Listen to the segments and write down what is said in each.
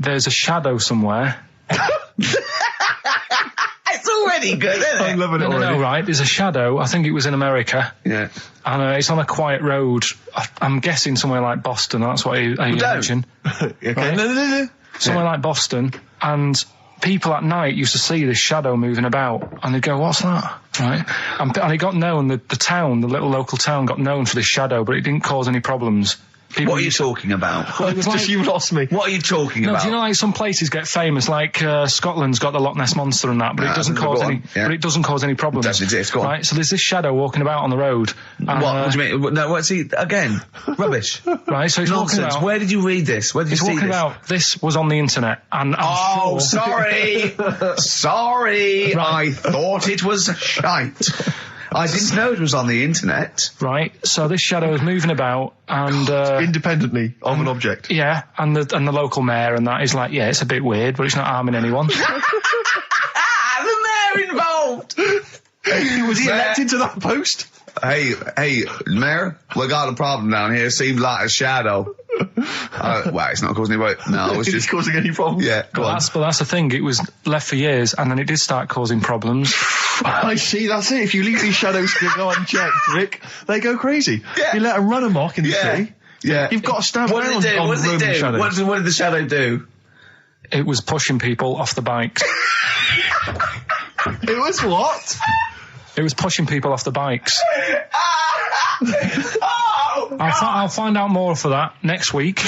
there's a shadow somewhere. It's already good, isn't it? I'm loving it already. No, right. There's a shadow. I think it was in America. Yeah. And it's on a quiet road. I'm guessing somewhere like Boston. That's what I imagine. Okay. Right? No. Somewhere like Boston. And people at night used to see this shadow moving about. And they'd go, what's that? Right? And it got known, the town, the little local town got known for this shadow, but it didn't cause any problems. What are you talking about? Well, it was Just you lost me. What are you talking about? Do you know, like, some places get famous, like Scotland's got the Loch Ness Monster and that, but it doesn't cause any. Yeah. But it doesn't cause any problems. It doesn't exist. Go on. Right. So there's this shadow walking about on the road. What do you mean? No, what's he again? Rubbish. Right. So he's walking Nonsense. about. Where did you read this? Where did you see He's walking this? about. This was on the internet, and I'm sure. Sorry. Sorry. Right. I thought it was shite. I didn't know it was on the internet. Right. So this shadow is moving about, and Independently of an object. yeah, and the local mayor and that is like, yeah, it's a bit weird, but it's not harming anyone. The mayor involved. Was he elected to that post? Hey, Mayor, we got a problem down here. Seems like a shadow. Well, it's not causing any. No, it's just causing any problems. Yeah, go on. But that's the thing. It was left for years, and then it did start causing problems. I see, that's it. If you leave these shadows to go unchecked, Rick, they go crazy. Yeah. You let them run amok in the city. Yeah. You've got to stand What around did it do? on What did it Roman do? shadows. What did the shadow do? It was pushing people off the bikes. It was what? It was pushing people off the bikes. Oh, I'll find out more for that next week.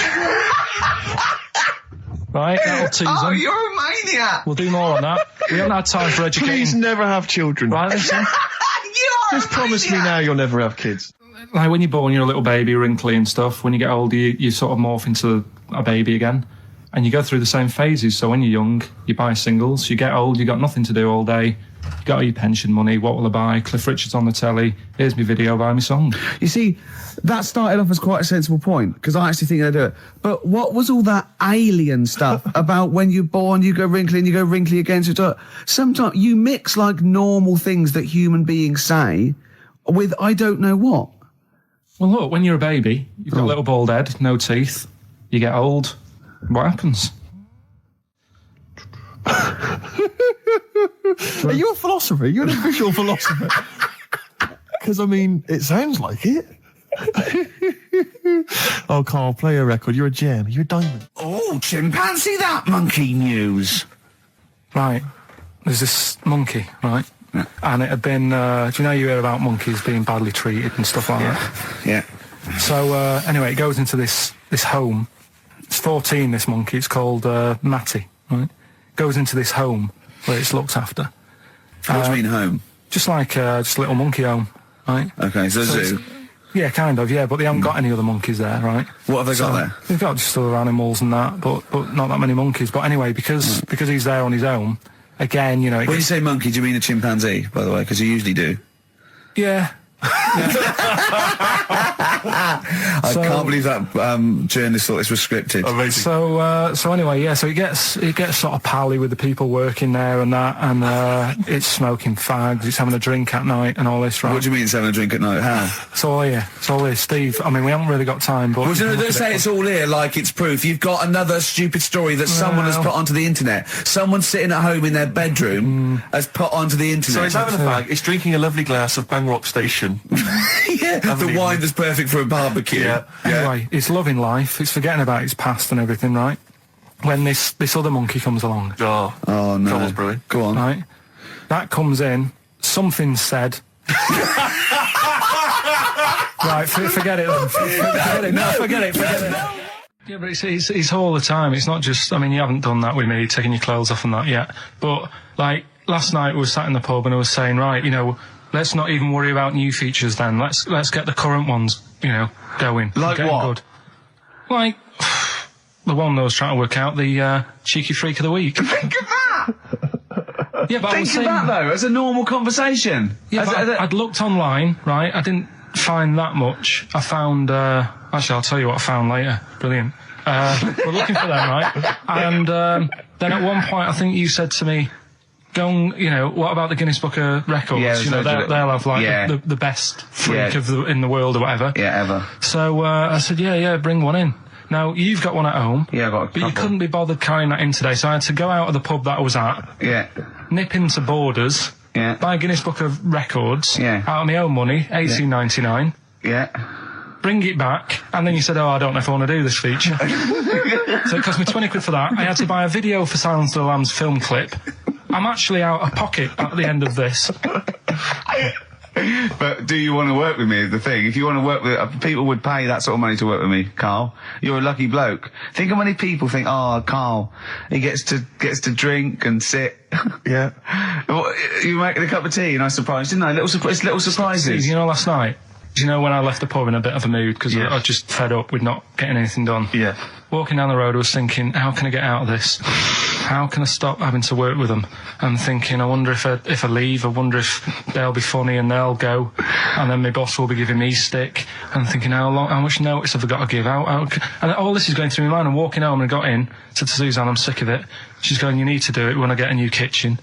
Right, that'll tease oh, them. you're a maniac. We'll do more on that. We haven't had time for Please educating. never have children. Right, listen. You are Just promise me now you'll never have kids. Like when you're born, you're a little baby, wrinkly and stuff. When you get older, you sort of morph into a baby again. And you go through the same phases. So when you're young, you buy singles. You get old, you got nothing to do all day. You got all your pension money. What will I buy? Cliff Richard's on the telly. Here's my video, buy me song. You see, that started off as quite a sensible point, because I actually think they do it. But what was all that alien stuff about when you're born, you go wrinkly and you go wrinkly again? So sometimes you mix like normal things that human beings say with I don't know what. Well, look, when you're a baby, you've got a little bald head, no teeth. You get old. What happens? Are you a philosopher? You're an official philosopher. Because, I mean, it sounds like it. Oh, Karl, play a record. You're a gem. You're a diamond. Oh, chimpanzee that monkey news. Right. There's this monkey, right? And it had been, do you know you hear about monkeys being badly treated and stuff like that? Yeah. So, anyway, it goes into this home. It's 14, this monkey. It's called Matty, right? Goes into this home where it's looked after. What do you mean home? Just like just a little monkey home, right? Okay, so zoo. Yeah, kind of, yeah, but they haven't got any other monkeys there, right? What have they got there? They've got just other animals and that, but not that many monkeys. But anyway, because he's there on his own, again, you know... When you say monkey, do you mean a chimpanzee, by the way? Because you usually do. Yeah. I can't believe that journalist thought this was scripted. Amazing. So anyway, yeah. So it gets sort of pally with the people working there and that, and it's smoking fags, it's having a drink at night and all this, right? What do you mean it's having a drink at night? How? It's all here, Steve. I mean, we haven't really got time, but Well, don't say it's all here like it's proof. You've got another stupid story that someone has put onto the internet. Someone sitting at home in their bedroom has put onto the internet. So he's having a fag, he's drinking a lovely glass of Bang Rock Station. Yeah, the wine that's perfect for a barbecue. Yeah. Anyway, it's loving life. It's forgetting about its past and everything, right? When this other monkey comes along, Oh no. Trouble's brewing. Go on. right? That comes in. Something's said. Right, forget it then. Forget it. Yeah, but it's all the time. It's not just, I mean, you haven't done that with me, taking your clothes off and that yet. But, like, last night we were sat in the pub and I was saying, right, you know, let's not even worry about new features then. Let's get the current ones, you know, going. Like getting what? Good. Like, the one that I was trying to work out, the cheeky freak of the week. Think of that! Yeah, but I was Think of saying, that, though, as a normal conversation. yeah, but I'd looked online, right? I didn't find that much. I found, actually, I'll tell you what I found later. Brilliant. We're looking for them, right? And then at one point, I think you said to me, go and, you know, what about the Guinness Book of Records? Yeah, you know, they'll have, like, yeah. the best freak in the world or whatever. Yeah, ever. So I said, yeah, bring one in. Now, you've got one at home. Yeah, I got a But you couple. couldn't be bothered carrying that in today, so I had to go out of the pub that I was at, Yeah. nip into Borders, Yeah. buy a Guinness Book of Records, Yeah. out of my own money, $18.99, Yeah. bring it back, and then you said, I don't know if I want to do this feature. So it cost me 20 quid for that. I had to buy a video for Silence of the Lambs film clip. I'm actually out of pocket at the end of this. But do you want to work with me is the thing. If you want to work with... people would pay that sort of money to work with me, Karl. You're a lucky bloke. Think how many people think, Karl, he gets to drink and sit. Yeah. Well, you making a cup of tea and I surprised, didn't I? Little surprises. You know, last night, do you know when I left the pub in a bit of a mood because Yeah. I was just fed up with not getting anything done? Yeah. Walking down the road, I was thinking, how can I get out of this? How can I stop having to work with them? I'm thinking, I wonder if I leave, I wonder if they'll be funny and they'll go, and then my boss will be giving me stick. And I'm thinking, how much notice have I got to give out? And all this is going through my mind. I'm walking home and I got in, said to Suzanne, I'm sick of it. She's going, you need to do it when I get a new kitchen.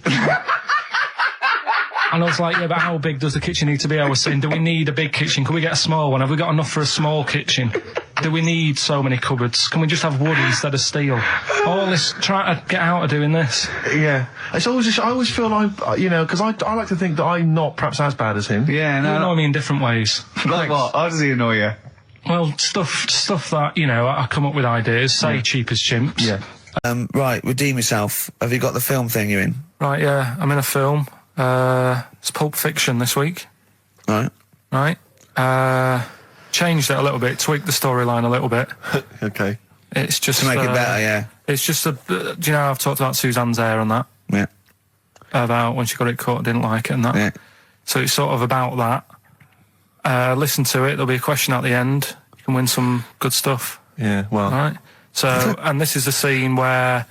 And I was like, yeah, but how big does the kitchen need to be? I was saying, do we need a big kitchen? Can we get a small one? Have we got enough for a small kitchen? Do we need so many cupboards? Can we just have wood instead of steel? All this, trying to get out of doing this. Yeah. It's always just, I always feel like, because I like to think that I'm not perhaps as bad as him. Yeah, You no. annoy me in different ways. Like what? How does he annoy you? Well, stuff that, I come up with ideas, say cheap as chimps. Yeah. Right, redeem yourself. Have you got the film thing you're in? Right, yeah, I'm in a film. It's Pulp Fiction this week. Right. Right. Changed it a little bit, tweaked the storyline a little bit. Okay. It's just... To make it better, yeah. It's just do you know, I've talked about Suzanne's hair and that? Yeah. About when she got it cut, didn't like it and that. Yeah. So it's sort of about that. Listen to it, there'll be a question at the end. You can win some good stuff. Yeah, well. Right? So, and this is the scene where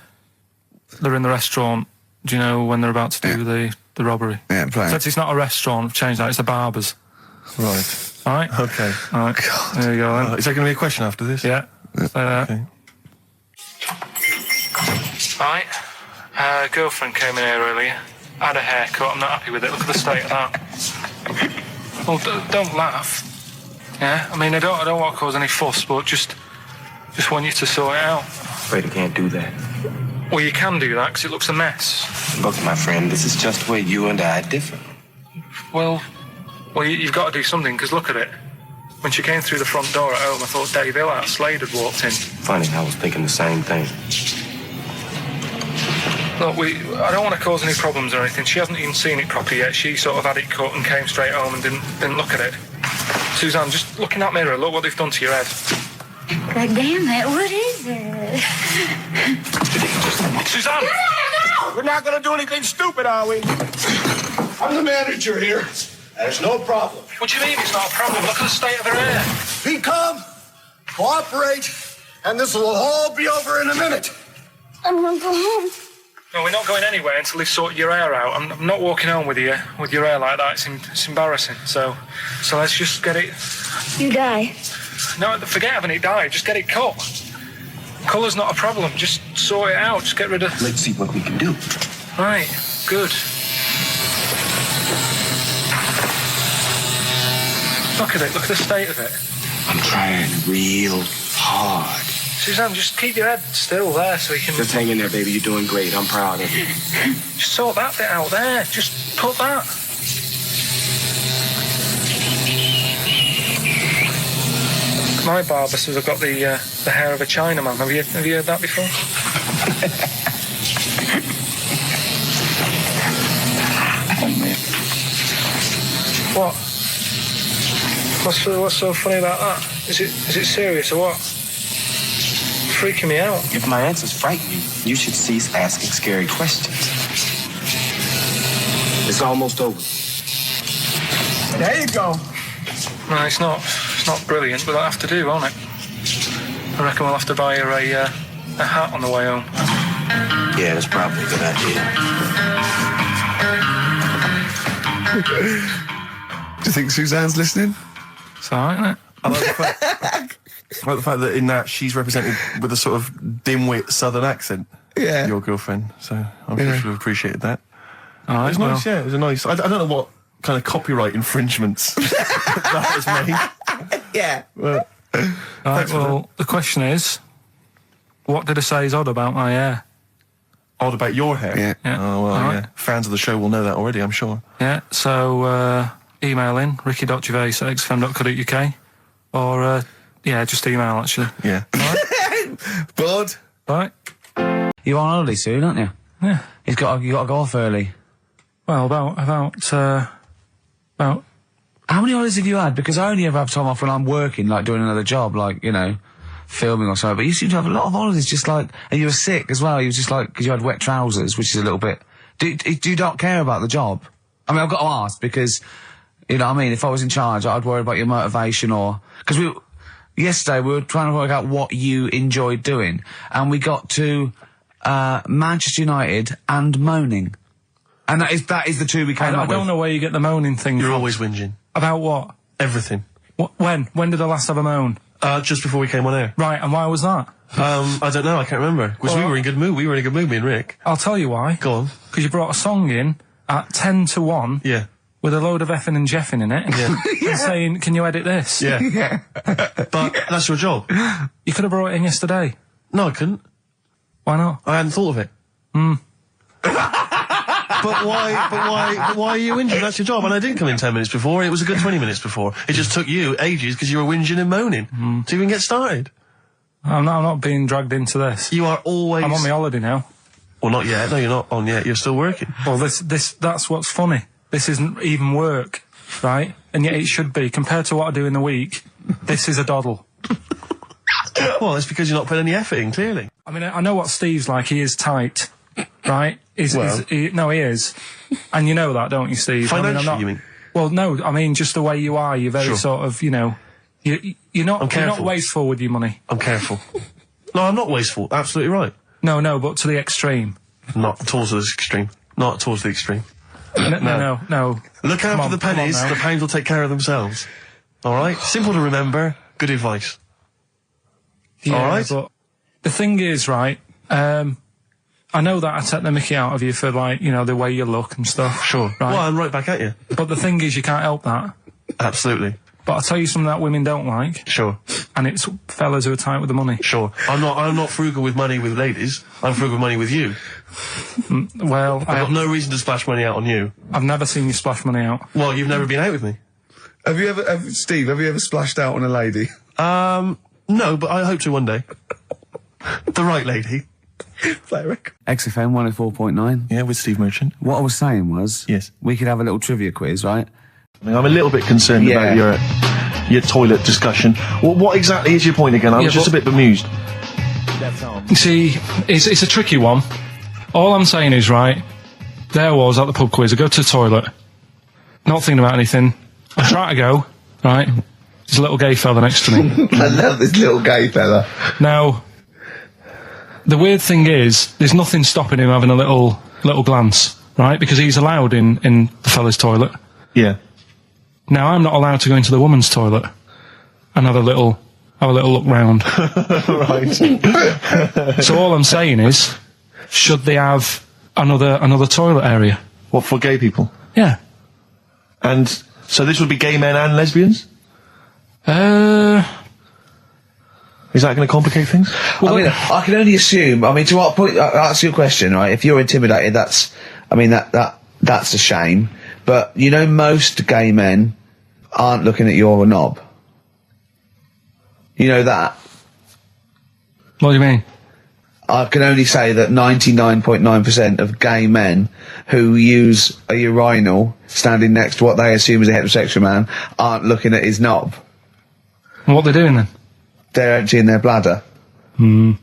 they're in the restaurant, do you know, when they're about to do the robbery. Yeah, play So it. it's not a restaurant, I've changed that, it's the barber's. Right. Alright? Okay. Alright, there you go then. Is there going to be a question after this? Yeah, stay there. Okay. Right, girlfriend came in here earlier, had a haircut, I'm not happy with it, look at the state of that. Well, don't laugh. Yeah, I mean, I don't want to cause any fuss, but just want you to sort it out. Afraid I can't do that. Well, you can do that, because it looks a mess. Look, my friend, this is just where you and I differ. Well, you've got to do something, because look at it. When she came through the front door at home, I thought Dave Hill out Slade had walked in. Funny, I was thinking the same thing. Look, I don't want to cause any problems or anything. She hasn't even seen it properly yet. She sort of had it cut and came straight home and didn't look at it. Suzanne, just look in that mirror. Look what they've done to your head. God damn it, what is it? Suzanne! We're not gonna do anything stupid, are we? I'm the manager here. There's no problem. What do you mean it's not a problem? Look at the state of her hair. Be calm, cooperate, and this will all be over in a minute. I'm gonna go home. No, we're not going anywhere until they sort your hair out. I'm not walking home with you with your hair like that. It's embarrassing. So let's just get it. You die. No, forget having it dyed. Just get it cut. Colour's not a problem. Just sort it out. Just get rid of... Let's see what we can do. Right. Good. Look at it. Look at the state of it. I'm trying real hard. Suzanne, just keep your head still there so you can... Just hang in there, baby. You're doing great. I'm proud of you. Just sort that bit out there. Just cut that. My barber says I've got the hair of a Chinaman. Have you heard that before? Oh, man. What? What's so funny about that? Is it serious or what? Freaking me out. If my answers frighten you, you should cease asking scary questions. It's almost over. There you go. No, it's not brilliant, but I'll have to do, won't it? I reckon we'll have to buy her a hat on the way home. Yeah, that's probably a good idea. Do you think Suzanne's listening? It's alright, isn't it? I like the fact that in that she's represented with a sort of dimwit southern accent. Yeah. Your girlfriend. So I'm sure she'll have appreciated that. Alright, It was nice, yeah. It was a nice... I don't know what kind of copyright infringements that was made. Yeah. But Alright, well, the question is, What did I say is odd about my hair? Odd about your hair? Yeah. Yeah. Oh, well, Alright. yeah. Fans of the show will know that already, I'm sure. Yeah, so email in, ricky.gervais@xfm.co.uk or, just email, actually. Yeah. Bud. Right? You're on holiday soon, aren't you? Yeah. You got to go off early. Well, about How many holidays have you had? Because I only ever have time off when I'm working, like doing another job, like, you know, filming or something. But you seem to have a lot of holidays, just like, and you were sick as well. You were just like, because you had wet trousers, which is a little bit. Do you not care about the job? I mean, I've got to ask because, you know what I mean? If I was in charge, I'd worry about your motivation because yesterday we were trying to work out what you enjoyed doing, and we got to Manchester United and moaning. And that is the two we came up with. I don't know where you get the moaning thing You're from. always whinging. About what? Everything. When? When did I last have a moan? Just before we came on air. Right, and why was that? I don't know, I can't remember. Because we were in good mood. We were in a good mood, me and Rick. I'll tell you why. Go on. Because you brought a song in at 10 to 1 Yeah. with a load of effing and jeffing in it Yeah. and saying, can you edit this? Yeah. But that's your job. You could have brought it in yesterday. No, I couldn't. Why not? I hadn't thought of it. But why are you whinging? That's your job. And I didn't come in 10 minutes before. It was a good 20 minutes before. It just took you ages because you were whinging and moaning to even get started. I'm not being dragged into this. You are always... I'm on my holiday now. Well, not yet. No, you're not on yet. You're still working. Well, that's what's funny. This isn't even work, right? And yet it should be. Compared to what I do in the week, this is a doddle. Well, it's because you're not putting any effort in, clearly. I mean, I know what Steve's like. He is tight, right? He is. And you know that, don't you, Steve? Financially, you mean? Well, no, I mean, just the way you are. You're very sort of, you know... You're not wasteful with your money. I'm careful. No, I'm not wasteful. Absolutely right. No, but to the extreme. Not towards the extreme. Not towards the extreme. No. Look after the pennies, come on the pounds will take care of themselves. Alright? Simple to remember, good advice. Yeah, Alright? but the thing is, right, I know that I take the mickey out of you for, like, you know, the way you look and stuff. Sure. Right? Well, I'm right back at you. But the thing is, you can't help that. Absolutely. But I'll tell you something that women don't like. Sure. And it's fellas who are tight with the money. Sure. I'm not frugal with money with ladies. I'm frugal with money with you. Well, I've got no reason to splash money out on you. I've never seen you splash money out. Well, you've never been out with me. Steve, have you ever splashed out on a lady? No, but I hope to one day. The right lady. Play Rick. XFM 104.9. Yeah, with Steve Merchant. What I was saying was... Yes. We could have a little trivia quiz, right? I'm a little bit concerned about your toilet discussion. What exactly is your point again? I was just a bit bemused. You see, it's a tricky one. All I'm saying is, right, there I was at the pub quiz. I go to the toilet, not thinking about anything. I try to go, right, there's a little gay fella next to me. I love this little gay fella. Now, the weird thing is, there's nothing stopping him having a little glance, right, because he's allowed in the fella's toilet. Yeah. Now, I'm not allowed to go into the woman's toilet and have a little look round. Right. So all I'm saying is, should they have another toilet area? What, for gay people? Yeah. And so this would be gay men and lesbians? Is that going to complicate things? Well, I mean, I can only assume. I mean, to what point? Ask you a question, right? If you're intimidated, that's a shame. But you know, most gay men aren't looking at your knob. You know that. What do you mean? I can only say that 99.9% of gay men who use a urinal standing next to what they assume is a heterosexual man aren't looking at his knob. And what they're doing then? They're emptying their bladder. No,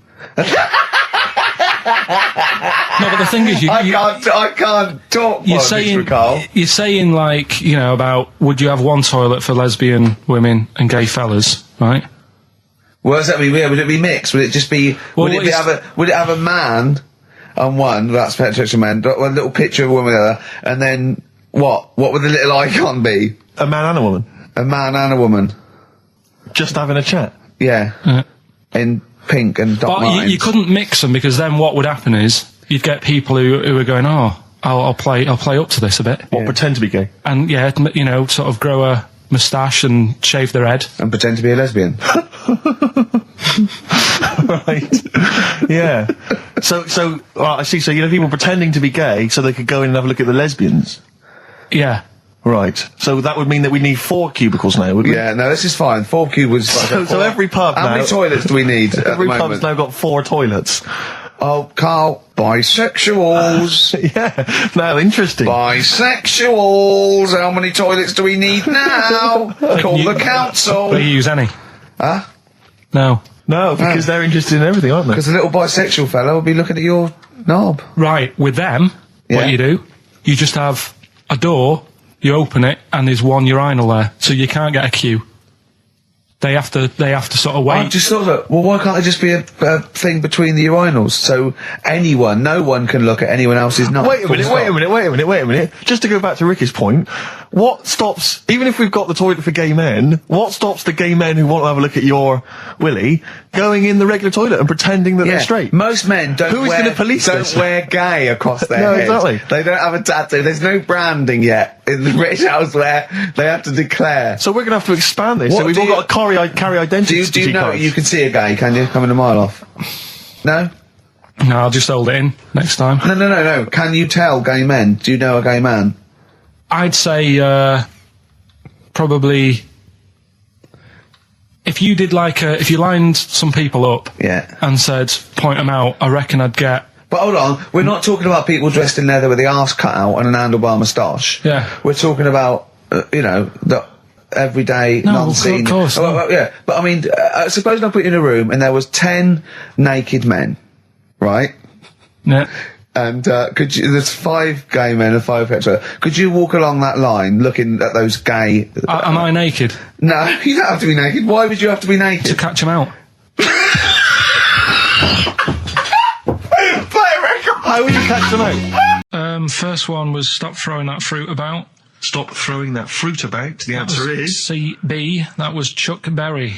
but the thing is, I can't talk. You're saying like, you know, about would you have one toilet for lesbian women and gay fellas, right? What does that mean? Would it be mixed? Would it just be? Well, would it have a man on one? That's heterosexual man. A little picture of a woman, and then what? What would the little icon be? A man and a woman? A man and a woman. Just having a chat? Yeah. In pink and Doc But you couldn't mix them, because then what would happen is you'd get people who are going, oh, I'll play up to this a bit. What, pretend to be gay? And yeah, you know, sort of grow a moustache and shave their head. And pretend to be a lesbian. Right. Yeah. So, I see. So, people pretending to be gay so they could go in and have a look at the lesbians. Yeah. Right. So that would mean that we need 4 cubicles now, wouldn't we? Yeah, no, this is fine. 4 cubicles. So every pub How now... many toilets do we need at Every the pub's moment? now got 4 toilets. Oh, Carl, bisexuals. Yeah. Now, interesting. Bisexuals. How many toilets do we need now? Call the council. Do you use any? Huh? No. No, because they're interested in everything, aren't they? Because the little bisexual fella will be looking at your knob. Right, with them, Yeah. what you just have a door, you open it, and there's one urinal there, so you can't get a queue. They have to sort of wait. I just thought that, well, why can't there just be a thing between the urinals so no one can look at anyone else's knob? Wait a minute. Just to go back to Ricky's point, what stops, even if we've got the toilet for gay men, what stops the gay men who want to have a look at your willy going in the regular toilet and pretending that they're straight? Most men don't Who is going to police this? wear gay across their No, head. exactly. They don't have a tattoo. There's no branding yet in the British house where they have to declare. So we're going to have to expand this. What So we've do all you- got to carry identity Do you know cards. you can see a gay, can you? Coming a mile off. No? No, I'll just hold it in next time. No. Can you tell gay men? Do you know a gay man? I'd say probably if you did if you lined some people up Yeah. and said point them out, I reckon I'd get. But hold on, we're not talking about people dressed in leather with the arse cut out and an handlebar moustache. Yeah. We're talking about, the everyday, No, non-seen. of course, Oh, no. well, yeah, but I mean, suppose I put you in a room and there was 10 naked men, right? Yeah. And there's 5 gay men and 5 hetero. Could you walk along that line looking at those gay... Am I naked No, you don't have to be naked. Why would you have to be to naked? catch them out? How would you catch them out? First one was stop throwing that fruit about. Stop throwing that fruit about. The answer is... CB. That was Chuck Berry.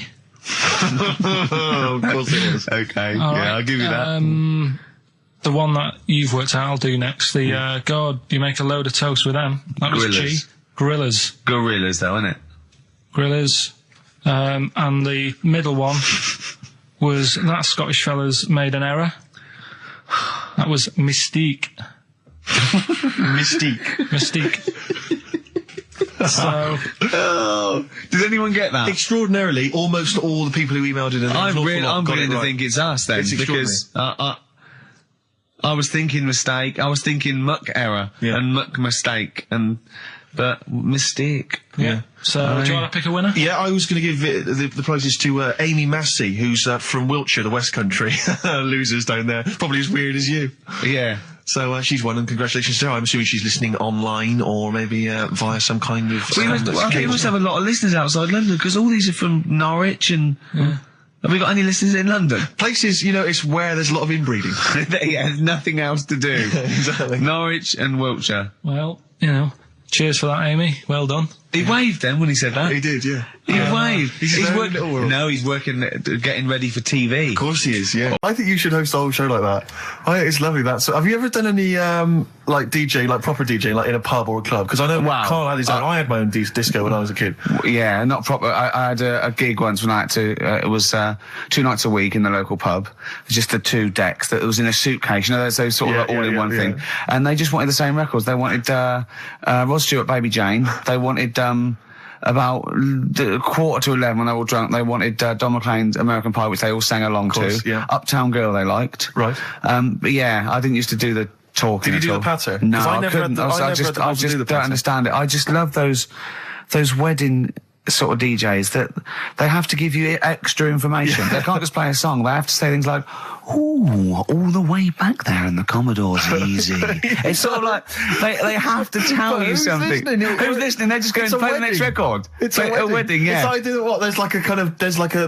Oh, of course it is. Okay, All yeah, right, I'll give you that. The one that you've worked out, I'll do next. The God, you make a load of toast with them. That was G. Gorillas. Gorillas. Gorillas, though, isn't it? Gorillas. And the middle one was that Scottish fella's made an error. That was Mystique. Mystique. So, Oh, did anyone get that? Extraordinarily, almost all the people who emailed in... I'm beginning to think it's us then, It's because I was thinking mistake, I was thinking muck error, Yeah. and muck mistake, but mistake. yeah. So, do you want to pick a winner? Yeah, I was going to give the prizes to Amy Massey, who's from Wiltshire, the West Country. Losers down there. Probably as weird as you. Yeah. So she's won, and congratulations to her. I'm assuming she's listening online or maybe via some kind of... I think we must have a lot of listeners outside London, because all these are from Norwich and... Have we got any listeners in London? Places, it's where there's a lot of inbreeding. Yeah, nothing else to do. Exactly. Norwich and Wiltshire. Well, cheers for that, Amy. Well done. He waved then when he said that. He did, yeah. He waved. He's his own little world. No, he's working, getting ready for TV. Of course he is, yeah. I think you should host a whole show like that. I think it's lovely that. So have you ever done any, DJ, proper DJ, in a pub or a club? Because I know Karl had his own. I had my own disco when I was a kid. Yeah, not proper. I had a gig once when I had to, it was 2 nights a week in the local pub. Just the 2 decks that was in a suitcase. There's those sort of all-in-one thing. And they just wanted the same records. They wanted Rod Stewart, Baby Jane. They wanted about 11:15 when they were all drunk. They wanted Don McLean's American Pie, which they all sang along to. Yeah. Uptown Girl they liked. Right. But yeah, I didn't used to do the talking. Did you do at all. the patter? No, 'Cause I never couldn't. had the- I I never just had the balls to do the don't patter. understand it. I just love those wedding sort of DJs that they have to give you extra information. They can't just play a song. They have to say things like, "Ooh, all the way back there in the Commodore's easy." It's sort of like they have to tell But you who's something. listening? Who's listening? They just go and play the next record. It's Play a wedding. yeah. It's like, there's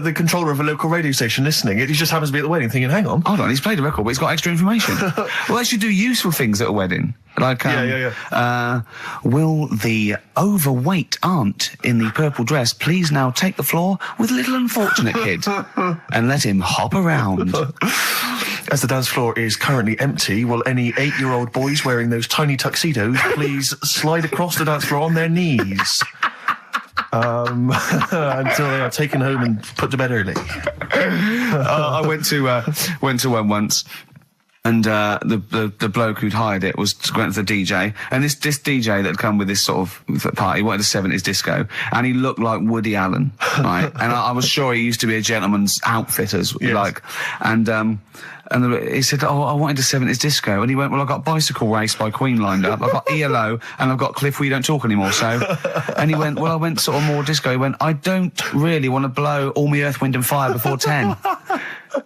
the controller of a local radio station listening. He just happens to be at the wedding thinking, hang on. Hold on, he's played a record, but he's got extra information. Well, they should do useful things at a wedding. Like, will the overweight aunt in the purple dress please now take the floor with little unfortunate kid and let him hop around? As the dance floor is currently empty, will any 8-year-old boys wearing those tiny tuxedos please slide across the dance floor on their knees? Until they are taken home and put to bed early. I went to one once. And the bloke who'd hired it went to the DJ, and this DJ that had come with this sort of party wanted a 70s disco, and he looked like Woody Allen, right? And I was sure he used to be a gentleman's outfitters, like, and he said, "Oh, I wanted a 70s disco," and he went, "Well, I've got Bicycle Race by Queen lined up, I've got ELO, and I've got Cliff We Don't Talk Anymore." So, and he went, "Well, I went sort of more disco." He went, "I don't really want to blow all my Earth, Wind and Fire before 10.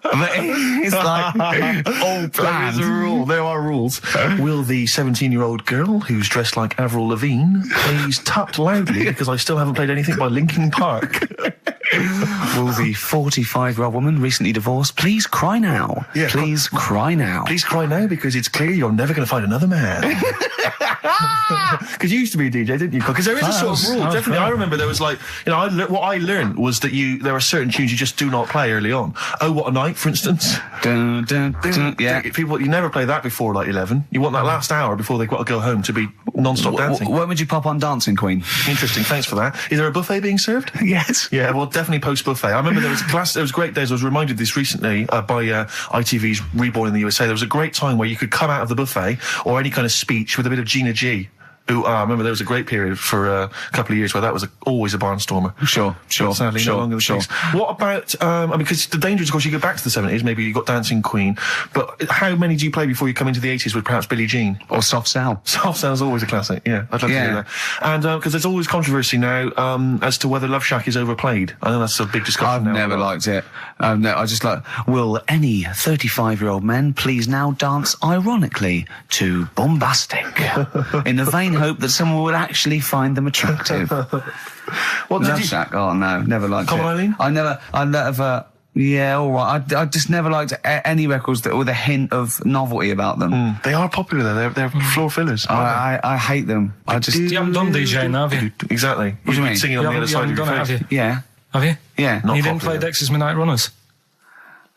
But it's like all planned. There is a rule. There are rules. Will the 17-year-old girl who's dressed like Avril Lavigne please tap loudly because I still haven't played anything by Linkin Park? Will the 45-year-old woman recently divorced please cry now? Yeah, please cry now. Please cry now because it's clear you're never going to find another man. Because you used to be a DJ, didn't you? Because there is a sort of rule. Definitely, I remember there was like, what I learned was that there are certain tunes you just do not play early on. Oh, What a Night, for instance. Dun, dun, dun, yeah. People, you never play that before like 11. You want that last hour before they've got to go home to be non-stop dancing. When would you pop on Dancing Queen? Interesting, thanks for that. Is there a buffet being served? Yes. Yeah, well, definitely post-buffet. I remember there was great days. I was reminded this recently by ITV's Reborn in the USA. There was a great time where you could come out of the buffet or any kind of speech with a bit of Gina G. I remember there was a great period for a couple of years where that was always a barnstormer. Sure. Sadly, no longer the case. What about, because the danger is, of course, you go back to the 70s, maybe you got Dancing Queen, but how many do you play before you come into the 80s with perhaps Billie Jean? Or Soft Cell? Soft Cell's always a classic, yeah. I'd love to hear that. And, because there's always controversy now, as to whether Love Shack is overplayed. I know that's a big discussion now. I've never liked it. No, I just like, will any 35-year-old men please now dance ironically to Bombastic? In the vain hope that someone would actually find them attractive. Love Shack? Oh no, never liked it. Come on, Eileen? I never, yeah, alright. I just never liked any records that with a hint of novelty about them. They are popular though, they're floor fillers. I hate them. You haven't done DJing now, have you? Exactly. What do you mean? Singing on the other side of your face. Have you? Yeah. Have you? Yeah. You didn't play Dexter's Midnight Runners?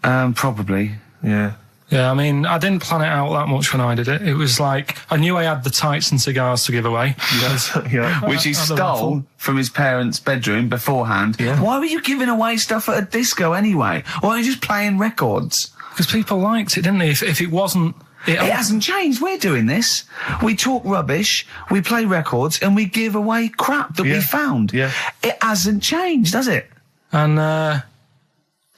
Probably. Yeah. Yeah, I mean, I didn't plan it out that much when I did it. It was like, I knew I had the tights and cigars to give away. Yeah. Which he stole from his parents' bedroom beforehand. Yeah. Why were you giving away stuff at a disco anyway? Why were you just playing records? Because people liked it, didn't they? If it wasn't... It hasn't changed. We're doing this. We talk rubbish, we play records, and we give away crap that we found. Yeah. It hasn't changed, has it? And,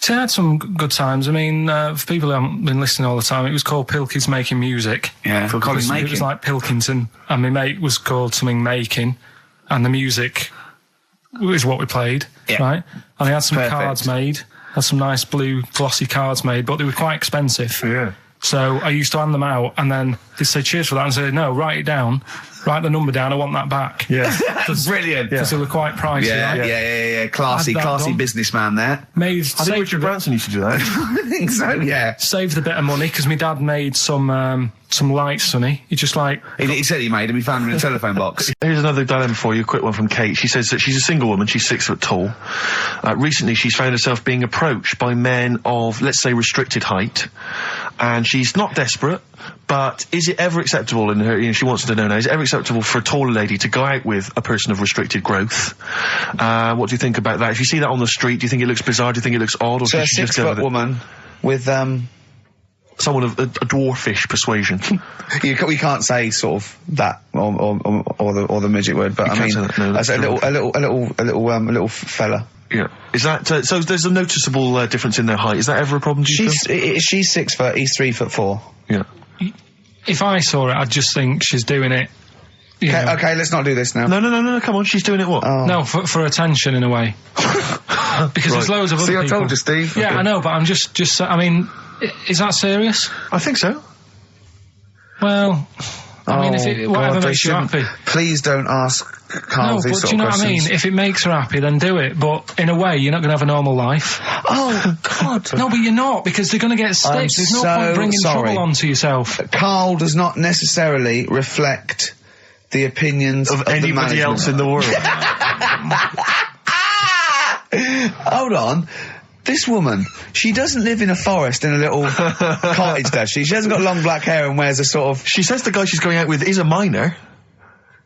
so I had some good times. I mean, for people who haven't been listening all the time, it was called Pilkington Making Music. Yeah, it was like Pilkington, and my mate was called something Making, and the music is what we played, right? And I had some cards made, had some nice blue glossy cards made, but they were quite expensive. Yeah. So I used to hand them out, and then they'd say cheers for that, and say, no, write it down. Write the number down, I want that back. Yeah. Brilliant. Because they were quite pricey. Yeah. Classy businessman there. I think Richard Branson used to do that. I think so, yeah. Saved a bit of money, because my dad made some lights, Sonny. He just like... He said he made them, he found them in a telephone box. Here's another dilemma for you, a quick one from Kate. She says that she's a single woman, she's 6 foot tall. Recently she's found herself being approached by men of, let's say, restricted height. And she's not desperate, but is it ever acceptable in her, she wants to know now, is it ever acceptable for a taller lady to go out with a person of restricted growth? What do you think about that? If you see that on the street, do you think it looks bizarre? Do you think it looks odd? Or So a should she just go 6 foot with it? woman with, Someone of a dwarfish persuasion. we can't say sort of that or the midget word, but I mean, as a little fella. Yeah. Is that, so there's a noticeable difference in their height. Is that ever a problem, do you feel? She's 6 foot, he's 3'4". Yeah. If I saw it, I'd just think she's doing it. Okay, let's not do this now. No, come on, she's doing it what? Oh. No, for attention in a way. Because there's loads of other people. I told you, Steve. Yeah, okay. I know, but I'm just, I mean, is that serious? I think so. Well, I mean, if whatever makes you happy. Please don't ask Karl these sort of questions. No, but do you know what I mean? If it makes her happy, then do it. But in a way, you're not going to have a normal life. Oh, God. No, but you're not, because they're going to get sticks. There's no point bringing trouble onto yourself. Karl does not necessarily reflect the opinions of anybody else in the world. Hold on. This woman, she doesn't live in a forest in a little cottage, does she? She hasn't got long black hair and wears a sort of... She says the guy she's going out with is a miner.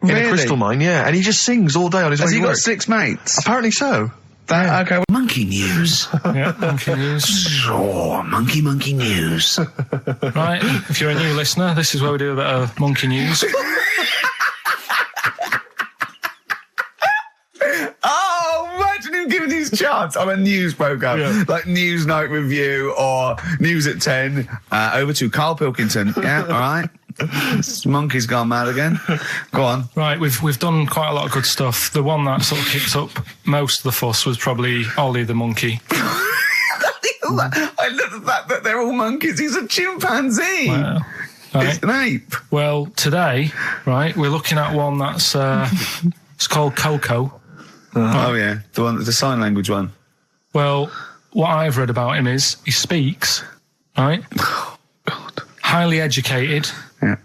Really? In a crystal mine, yeah. And he just sings all day on his way to work. Has he got 6 mates? Apparently so. Okay. Monkey news. Yeah, monkey news. So, monkey news. Right, if you're a new listener, this is where we do a bit of monkey news. Oh, imagine him giving his chance on a news programme, like News Night Review or News at 10, over to Karl Pilkington. Yeah, all right. This monkey's gone mad again. Go on. Right, we've done quite a lot of good stuff. The one that sort of kicked up most of the fuss was probably Ollie the monkey. I love the fact that they're all monkeys. He's a chimpanzee. Well, right. It's an ape. Well, today, right, we're looking at one that's it's called Coco. Oh yeah, the sign language one. Well, what I've read about him is he speaks, right? Oh, God. Highly educated. Yeah.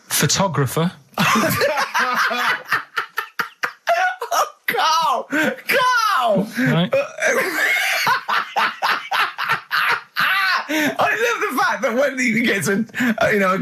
Photographer. Carl! Right? I love the fact that when he gets a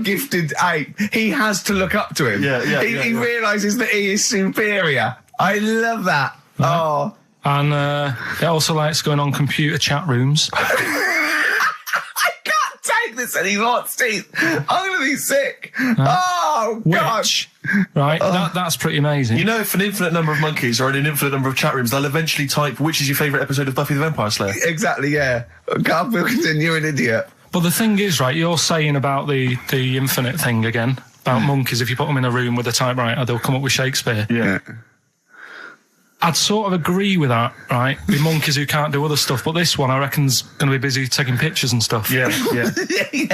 gifted ape, he has to look up to him. He realises that he is superior. I love that. Right. Oh. And he also likes going on computer chat rooms. I can't take this anymore, Steve. I'm going to be sick. Oh, God. Which, right, that's pretty amazing. You know, if an infinite number of monkeys are in an infinite number of chat rooms, they'll eventually type, which is your favourite episode of Buffy the Vampire Slayer? Exactly, yeah. Carl Pilkington, you're an idiot. But the thing is, right, you're saying about the infinite thing again, about monkeys, if you put them in a room with a typewriter, they'll come up with Shakespeare. Yeah. I'd sort of agree with that, right? With monkeys who can't do other stuff, but this one I reckon's going to be busy taking pictures and stuff. Yeah. Yeah.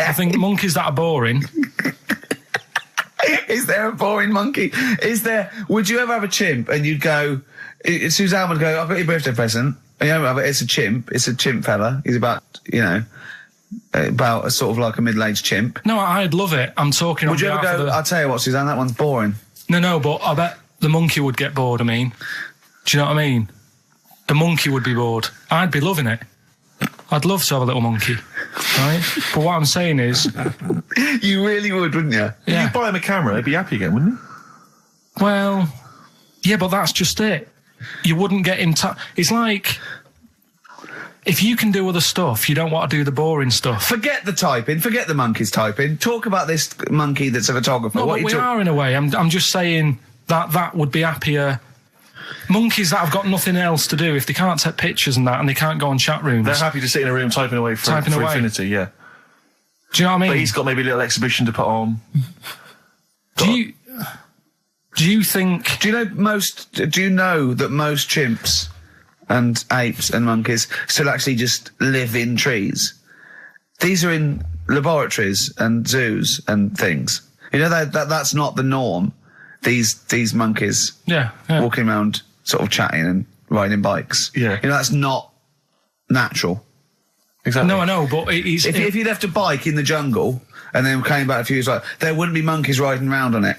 I think monkeys that are boring. Is there a boring monkey? Would you ever have a chimp and you'd go, Suzanne would go, I've got your birthday present. It's a chimp fella. He's about, about a sort of like a middle-aged chimp. No, I'd love it. I'm talking on Would you ever behalf go, of the... I'll tell you what, Suzanne, that one's boring. No, but I bet the monkey would get bored, Do you know what I mean? The monkey would be bored. I'd be loving it. I'd love to have a little monkey, right? But what I'm saying is... You really would, wouldn't you? Yeah. If you buy him a camera, he'd be happy again, wouldn't he? Well, yeah, but that's just it. You wouldn't get him... It's like... If you can do other stuff, you don't want to do the boring stuff. Forget the typing. Forget the monkey's typing. Talk about this monkey that's a photographer. No, but we are in a way. I'm just saying that would be happier... Monkeys that have got nothing else to do, if they can't take pictures and that, and they can't go on chat rooms... They're happy to sit in a room typing away for infinity, yeah. Do you know what I mean? But he's got maybe a little exhibition to put on. Do you think... Do you know that most chimps and apes and monkeys still actually just live in trees? These are in laboratories and zoos and things. That's not the norm. These monkeys walking around sort of chatting and riding bikes. Yeah. That's not natural. Exactly. No, I know, but if you left a bike in the jungle and then came back a few years later, there wouldn't be monkeys riding around on it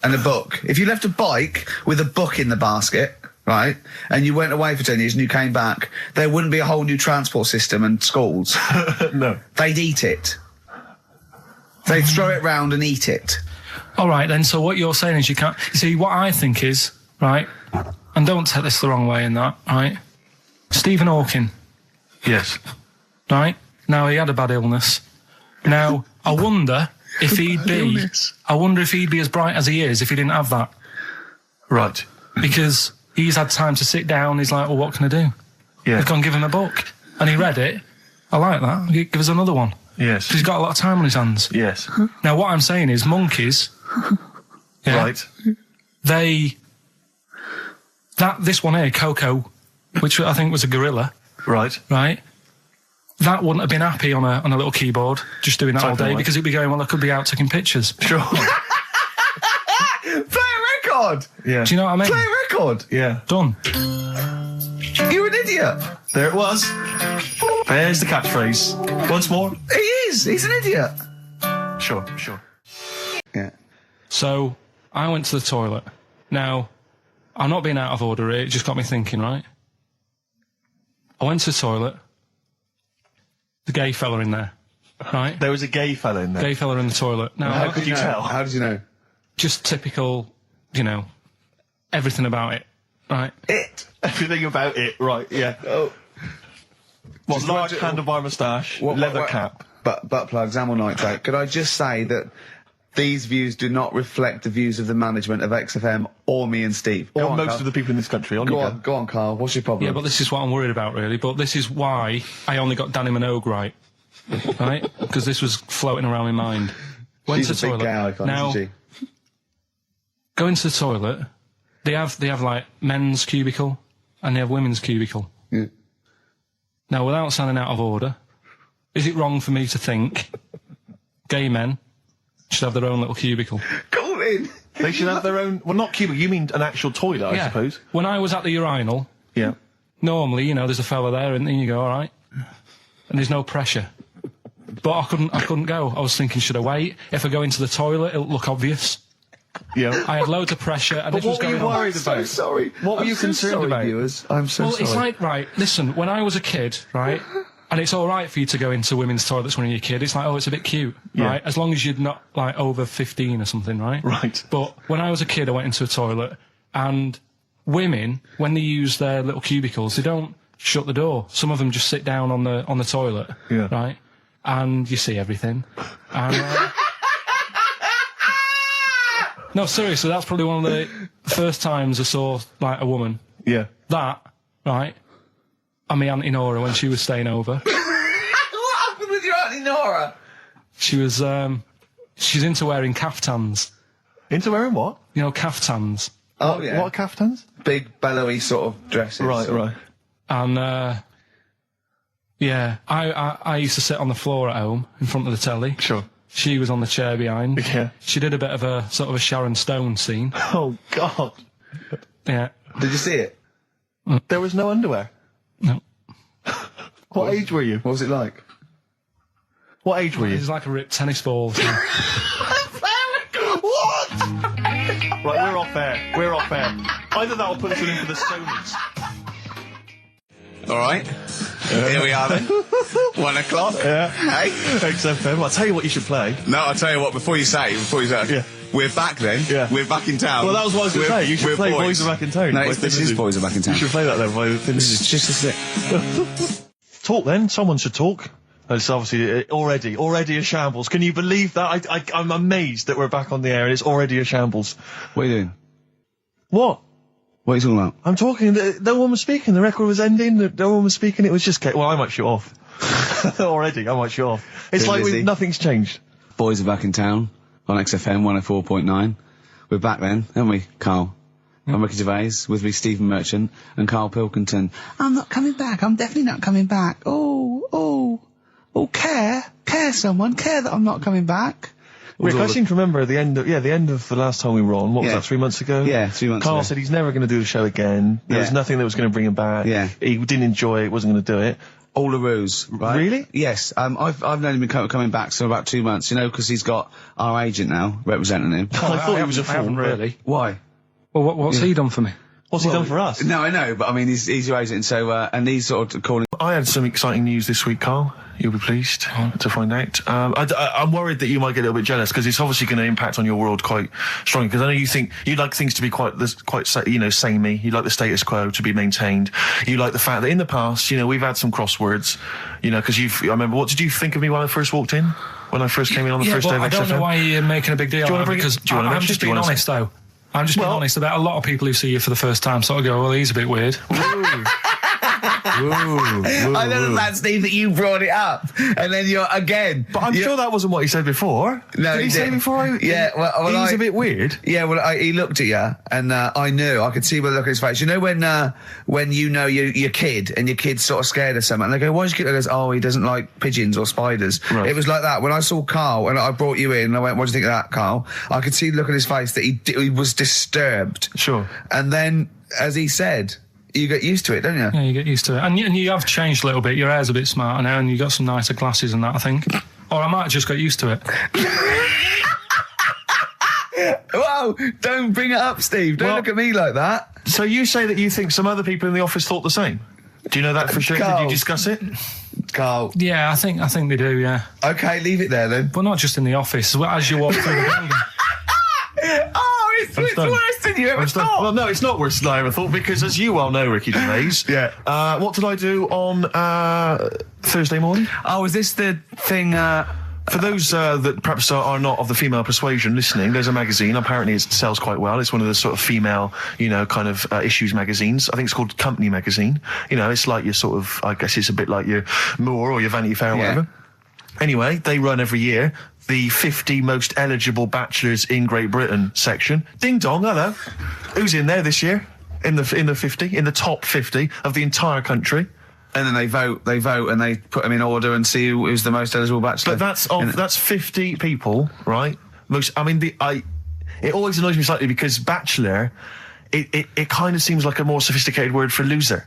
and a book. If you left a bike with a book in the basket, right, and you went away for 10 years and you came back, there wouldn't be a whole new transport system and schools. No. They'd eat it. They'd throw it round and eat it. All right, then, so what you're saying is you can't... See, what I think is, right, and don't take this the wrong way in that, right, Stephen Hawking, Yes. right, now he had a bad illness. Now, I wonder if he'd be as bright as he is if he didn't have that. Right. Because he's had time to sit down, he's like, well, what can I do? Yeah. They've gone give him a book, and he read it. I like that. Give us another one. Yes. He's got a lot of time on his hands. Yes. Now, what I'm saying is monkeys... Yeah, Right. This one here, Coco, which I think was a gorilla, Right. right? That wouldn't have been happy on a little keyboard, just doing that all day, away. because it'd be going, well, I could be out taking pictures. Sure. Play a record! Yeah. Do you know what I mean? Play a record! Yeah. Done. You're an idiot! There it was. There's the catchphrase. Once more. He is! He's an idiot! Sure. Yeah. So, I went to the toilet. Now, I'm not being out of order here, it just got me thinking, right? I went to the toilet. The gay fella in there, right? There was a gay fella in there. Gay fella in the toilet. Now, How could you tell? How did you know? just typical, everything about it. Right. It. Everything about it, right, yeah. Oh. What, Just large imagine- handlebar moustache, What- leather what- cap. Butt plugs, amyl nitrate. Could I just say that these views do not reflect the views of the management of XFM or me and Steve. Go Or on, most Carl. of the people in this country. Go on, Carl. What's your problem? Yeah, but this is what I'm worried about, really. But this is why I only got Danny Minogue right. Right? Because this was floating around my mind. Went She's to a the big toilet. gal icon, Now, isn't she? go into the toilet. They have like men's cubicle and they have women's cubicle. Yeah. Now, without sounding out of order, is it wrong for me to think gay men should have their own little cubicle? Go in. They should have their own... Well, not cubicle, you mean an actual toilet, I suppose. When I was at the urinal, Yeah. normally, there's a fella there and then you go, all right. And there's no pressure. But I couldn't go. I was thinking, should I wait? If I go into the toilet, it'll look obvious. Yeah. I had loads of pressure and But this was what were going you on. worried So about? sorry. What were I'm you so concerned sorry, about? viewers. I'm so Well, sorry. it's like, right, listen, when I was a kid, right, and it's all right for you to go into women's toilets when you're a kid, it's like, oh, it's a bit cute, Yeah. right, as long as you're not, like, over 15 or something, right? Right. But when I was a kid, I went into a toilet, and women, when they use their little cubicles, they don't shut the door. Some of them just sit down on the toilet, Yeah. right, and you see everything. And, no, seriously, that's probably one of the first times I saw, like, a woman. Yeah. That, right, and my Auntie Nora when she was staying over. What happened with your Auntie Nora? She was, she's into wearing caftans. Into wearing what? Caftans. Oh, yeah. What caftans? Big, bellowy sort of dresses. Right. And, yeah, I used to sit on the floor at home in front of the telly. Sure. She was on the chair behind. Yeah. She did a bit of a sort of a Sharon Stone scene. Oh, God. Yeah. Did you see it? There was no underwear. No. What age were you? What was it like? What age were you? It's like a ripped tennis ball. So. What? Right, we're off air. We're off air. Either that or put us in for the Stoners. All right. Here we are then. 1 o'clock. Yeah. Hey. XFM. I'll tell you what you should play. No, I'll tell you what. Before you say, Yeah. we're back then. Yeah. We're back in town. Well, that was what I was going to say. You should we're play Boys Are Back in Town. No, by this Thin is Lizzy. Boys Are Back in Town. You should play that then by Thin This Lizzy. is just a sip. Talk then. Someone should talk. It's obviously already a shambles. Can you believe that? I'm amazed that we're back on the air and it's already a shambles. What are you doing? What? What are you talking about? I'm talking. No one was speaking. The record was ending. No one was speaking. It was just. Well, I might shoot off. Already, I might shoot off. It's Thin like Lizzy. nothing's changed. Boys Are Back in Town on XFM 104.9. We're back then, aren't we, Carl? I'm Ricky Gervais, with me Stephen Merchant and Karl Pilkington. I'm not coming back. I'm definitely not coming back. Oh, care someone. Care that I'm not coming back. Rick, I seem to remember the end of the last time we were on. What was Yeah. that? 3 months ago. Yeah, 3 months Carl ago. said he's never going to do the show again. There was Yeah. nothing that was going to bring him back. Yeah. He didn't enjoy it. Wasn't going to do it. All the ruse, right? Really? Yes. I've known him been coming back for about 2 months, because he's got our agent now, representing him. I thought he was a I fool. haven't but- really. Why? Well, what's he done for me? What's he done for us? No, I know, but I mean, he's your agent, so, and he's sort of calling. I had some exciting news this week, Carl. You'll be pleased to find out. I'm worried that you might get a little bit jealous because it's obviously going to impact on your world quite strongly. Because I know you think you'd like things to be quite samey. You like the status quo to be maintained. You like the fact that in the past, we've had some crosswords. Because I remember, what did you think of me when I first walked in? When I first came in on the first day of I don't know XFM? why you're making a big deal Do you out wanna of it, bring it- because do you wanna I'm mention it? just Do you being wanna honest, though. I'm just being Well- honest about a lot of people who see you for the first time sort of go, well, he's a bit weird. I know that, Steve, that you brought it up, and then you're again. But I'm sure that wasn't what he said before. No, did he say before? Yeah, well, he's I- a bit weird. Yeah, well, he looked at you, and I knew. I could see by the look on his face. You know when your kid, and your kid's sort of scared of something, and they go, "Why's your kid?" He goes, "Oh, he doesn't like pigeons or spiders." Right. It was like that when I saw Karl, and I brought you in, and I went, "What do you think of that, Karl?" I could see the look on his face that he was disturbed. Sure. And then, as he said, you get used to it, don't you? Yeah, you get used to it. And you have changed a little bit. Your hair's a bit smarter now, and you got some nicer glasses and that, I think. Or I might have just got used to it. Whoa! Don't bring it up, Steve. Don't Well- look at me like that. So you say that you think some other people in the office thought the same? Do you know that for sure? Did Carl. you discuss it? Carl. Yeah, I think they do, yeah. Okay, leave it there then. But not just in the office, as you walk through the building. Oh, it's worse than you ever thought. Well, no, it's not worse than I ever thought, because as you well know, Ricky Gervais, what did I do on Thursday morning? Oh, is this the thing? For those that perhaps are not of the female persuasion listening, there's a magazine. Apparently it sells quite well. It's one of the sort of female, kind of issues magazines. I think it's called Company Magazine. It's like your sort of, I guess it's a bit like your Moore or your Vanity Fair or whatever. Anyway, they run every year the 50 most eligible bachelors in Great Britain section. Ding dong, hello. Who's in there this year? In the 50, in the top 50 of the entire country. And then they vote, and they put them in order and see who's the most eligible bachelor. But that's 50 people, right? It always annoys me slightly because bachelor, it kind of seems like a more sophisticated word for loser.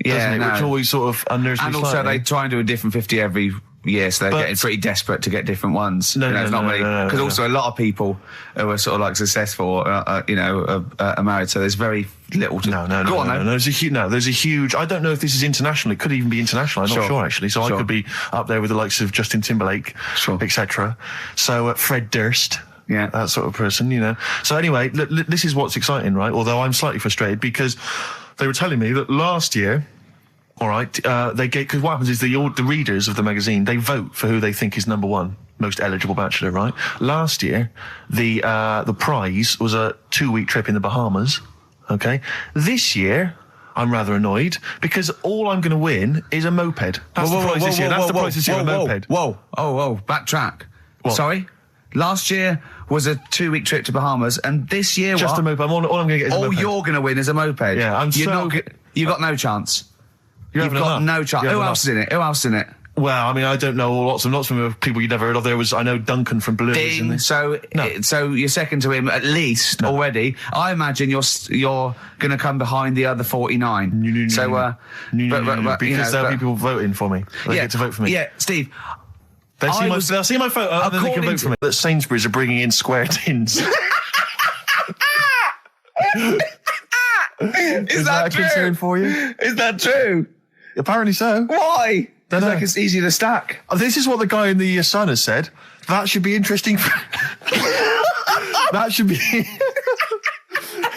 Yeah, which always sort of unnerves me slightly. And also they try and do a different 50 every year, so they're getting pretty desperate to get different ones. No, because also a lot of people who are sort of like successful, are married, so there's very little to... No. There's a huge... I don't know if this is international. It could even be international. I'm not sure, actually. So I could be up there with the likes of Justin Timberlake, etc. So Fred Durst... Yeah, that sort of person, So anyway, this is what's exciting, right? Although I'm slightly frustrated because they were telling me that last year... All right, because what happens is the readers of the magazine, they vote for who they think is number one most eligible bachelor, right? Last year, the prize was a 2-week trip in the Bahamas. Okay, this year I'm rather annoyed because all I'm going to win is a moped. That's the prize this year. That's the prize this year. A moped. Whoa! Backtrack. What? Sorry. Last year was a 2-week trip to Bahamas, and this year just a moped. All I'm going to get is a moped. All you're going to win is a moped. Yeah, you got no chance. You've got no chance. Who else is in it? Well, I mean, I don't know lots of people you'd never heard of. I know Duncan from Blue. Ding. So you're second to him at least already. I imagine you're going to come behind the other 49. Because there'll be people voting for me. They get to vote for me. Yeah, Steve. They'll see my photo and then they can vote for me. That Sainsbury's are bringing in square tins. Is that true? A concern for you? Is that true? Apparently so. Why? Like it's easy to stack. This is what the guy in the Sun has said. That should be interesting. That should be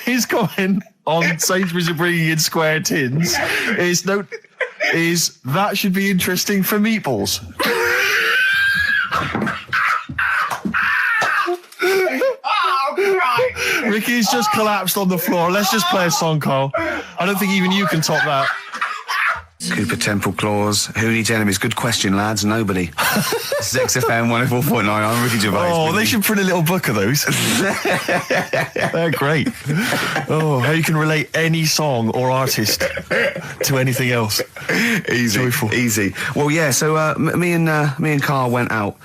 his comment on Sainsbury's are bringing in square tins. Is that should be interesting for meatballs. Ricky's just collapsed on the floor. Let's just play a song, Karl. I don't think even you can top that. Cooper Temple Claws. Who needs enemies? Good question, lads. Nobody. XFM 104.9. I'm Ricky Gervais. Oh, they should print a little book of those. They're great. Oh, how you can relate any song or artist to anything else. Easy. Joyful. Easy. Well, yeah. So me and Karl went out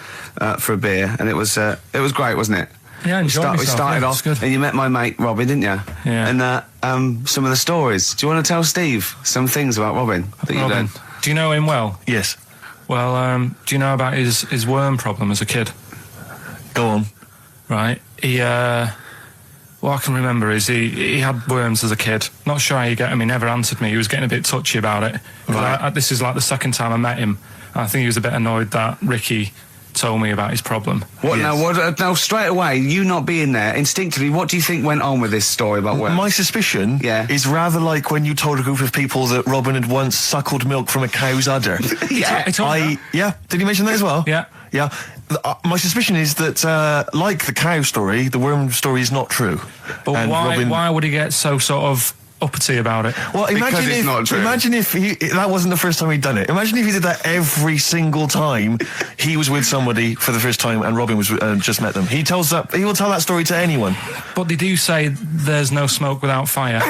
for a beer, and it was great, wasn't it? Yeah, we started off, good. and you met my mate Robin, didn't you? Yeah. And some of the stories. Do you want to tell Steve some things about Robin that you've done? Do you know him well? Yes. Well, do you know about his worm problem as a kid? Go on. Right. What I can remember is he had worms as a kid. Not sure how you get him. He never answered me. He was getting a bit touchy about it. Right. This is like the second time I met him. I think he was a bit annoyed that Ricky told me about his problem. What Yes. now? Straight away, you not being there, instinctively, what do you think went on with this story about worms? My suspicion is rather like when you told a group of people that Robin had once suckled milk from a cow's udder. Did he mention that as well? Yeah. Yeah. My suspicion is that, like the cow story, the worm story is not true. But why would he get so sort of uppity about it? Well, imagine if that wasn't the first time he'd done it. Imagine if he did that every single time he was with somebody for the first time and Robin was just met them. He will tell that story to anyone. But they do say there's no smoke without fire.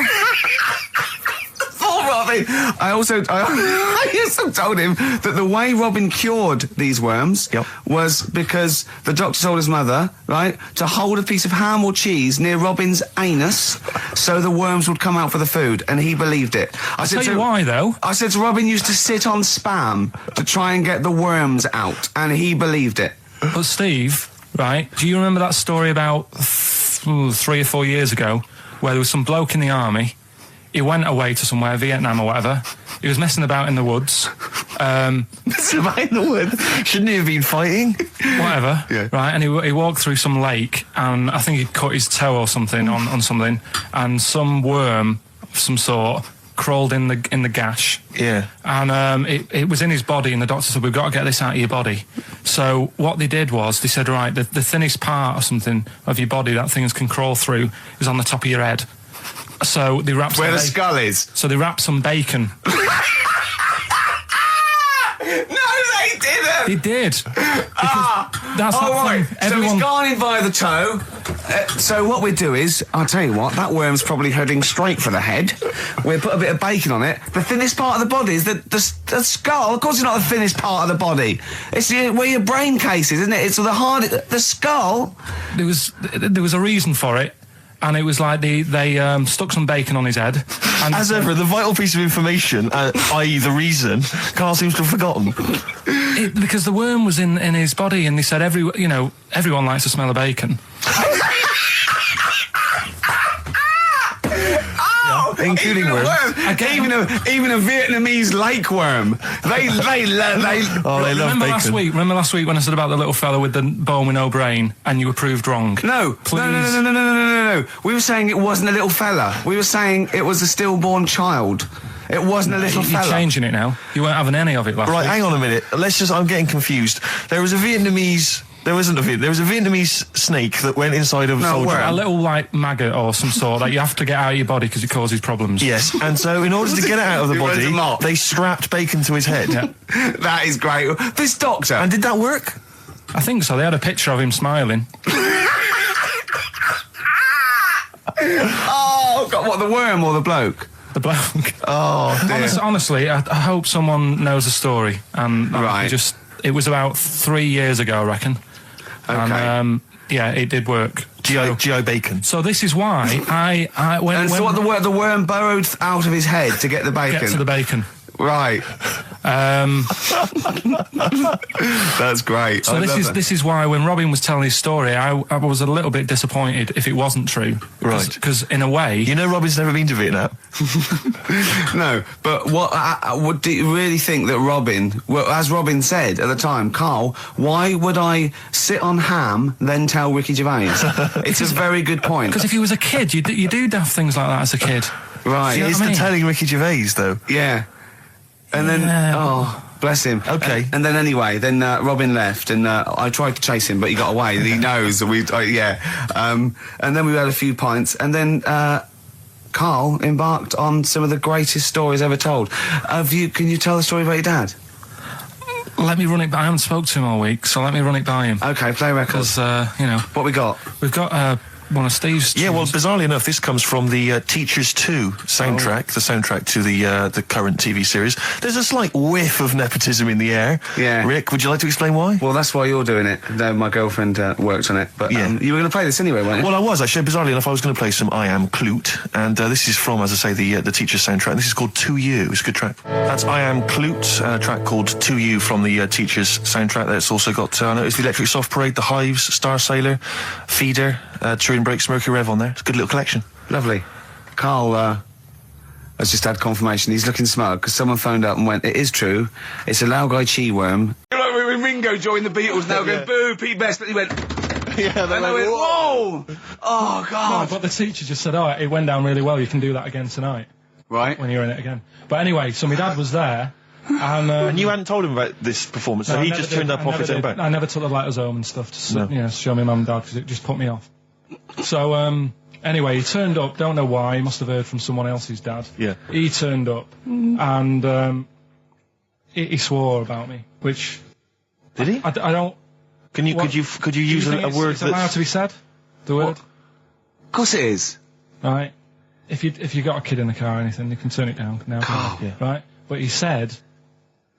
Robin. I also told him that the way Robin cured these worms was because the doctor told his mother, right, to hold a piece of ham or cheese near Robin's anus so the worms would come out for the food, and he believed it. I'll tell you why, though. I said to Robin used to sit on Spam to try and get the worms out, and he believed it. But Steve, right, do you remember that story about 3 or 4 years ago where there was some bloke in the army? He went away to somewhere, Vietnam or whatever. He was messing about in the woods. Surviving the wood. Shouldn't he have been fighting? Whatever. Yeah. Right, and he walked through some lake, and I think he'd cut his toe or something on something, and some worm of some sort crawled in the gash. Yeah. And it was in his body, and the doctor said, we've got to get this out of your body. So what they did was, they said, right, the thinnest part or something of your body that things can crawl through is on the top of your head. So they wrapped Where the skull is. So they wrapped some bacon. No, they didn't! They did. That's Oh, that right. thing. So he's gone in by the toe. So what we do is, I'll tell you what, that worm's probably heading straight for the head. We'll put a bit of bacon on it. The thinnest part of the body is the skull. Of course it's not the thinnest part of the body. It's where your brain case is, isn't it? It's the skull. There was a reason for it. And it was like they stuck some bacon on his head. And As ever, the vital piece of information, i.e. the reason, Karl seems to have forgotten. Because the worm was in his body, and they said everyone likes the smell of bacon. Including worms. Even a Vietnamese lake worm. They love bacon. Remember last week when I said about the little fella with the bone with no brain, and you were proved wrong? No. We were saying it wasn't a little fella. We were saying it was a stillborn child. It wasn't a little fella. You're changing it now. You weren't having any of it last week. Right, hang on a minute. I'm getting confused. There was a Vietnamese snake that went inside of a soldier. A little, like, maggot or some sort that you have to get out of your body because it causes problems. Yes, and so in order to get it out of the body, they strapped bacon to his head. Yeah. That is great. This doctor. And did that work? I think so. They had a picture of him smiling. Oh, God, what, the worm or the bloke? The bloke. Oh, dear. Honestly, I hope someone knows the story. And Right. it was about 3 years ago, I reckon. Okay. And, yeah, it did work. G.I. Bacon. So this is why the worm burrowed out of his head to get the bacon. Get to the bacon. Right. That's great. So this is why when Robin was telling his story, I was a little bit disappointed if it wasn't true. Right. Because in a way, you know, Robin's never been to Vietnam. No, but what do you really think that Robin? Well, as Robin said at the time, Karl, why would I sit on ham then tell Ricky Gervais? It's a very good point. Because if he was a kid, you do daft things like that as a kid. Right. He is telling Ricky Gervais though. Yeah. And then, oh, bless him. Okay. And then anyway, Robin left, and I tried to chase him, but he got away. He knows. And then we had a few pints, and then Karl embarked on some of the greatest stories ever told. Can you tell the story about your dad? Let me run it by. I haven't spoke to him all week, so let me run it by him. Okay, play records. Because, What we got? We've got one of Steve's... Yeah, well, bizarrely enough, this comes from the Teachers 2 soundtrack, the soundtrack to the current TV series. There's a slight whiff of nepotism in the air. Yeah. Rick, would you like to explain why? Well, that's why you're doing it. No, my girlfriend worked on it. But Yeah. you were going to play this anyway, weren't you? Well, I was. Actually, bizarrely enough, I was going to play some I Am Clute, and this is from, as I say, the Teachers soundtrack. This is called To You. It's a good track. That's I Am Clute, a track called To You from the Teachers soundtrack. That's also got, I noticed, the Electric Soft Parade, The Hives, Star Sailor, Feeder, Turin Breaks, Mercury Rev on there. It's a good little collection. Lovely. Karl has just had confirmation. He's looking smug because someone phoned up and went, it is true. It's a Laogai chi worm. You know, when Ringo joined the Beatles, now going, boo, Pete Best, but he went... Yeah, and I went, whoa! Oh, God. But the teacher just said, it went down really well, you can do that again tonight. Right. When you're in it again. But anyway, so my dad was there, and you hadn't told him about this performance, so he just turned up off his own back. I never took the letters home and stuff to show my mum and dad, because it just put me off. So, anyway, he turned up, don't know why, he must have heard from someone else's dad. Yeah. He turned up, and he swore about me, which... Did he? I don't... Could you use a word that's allowed to be said? The word? Of course it is. Right. If you got a kid in the car or anything, you can turn it down now. Yeah. Right. But he said,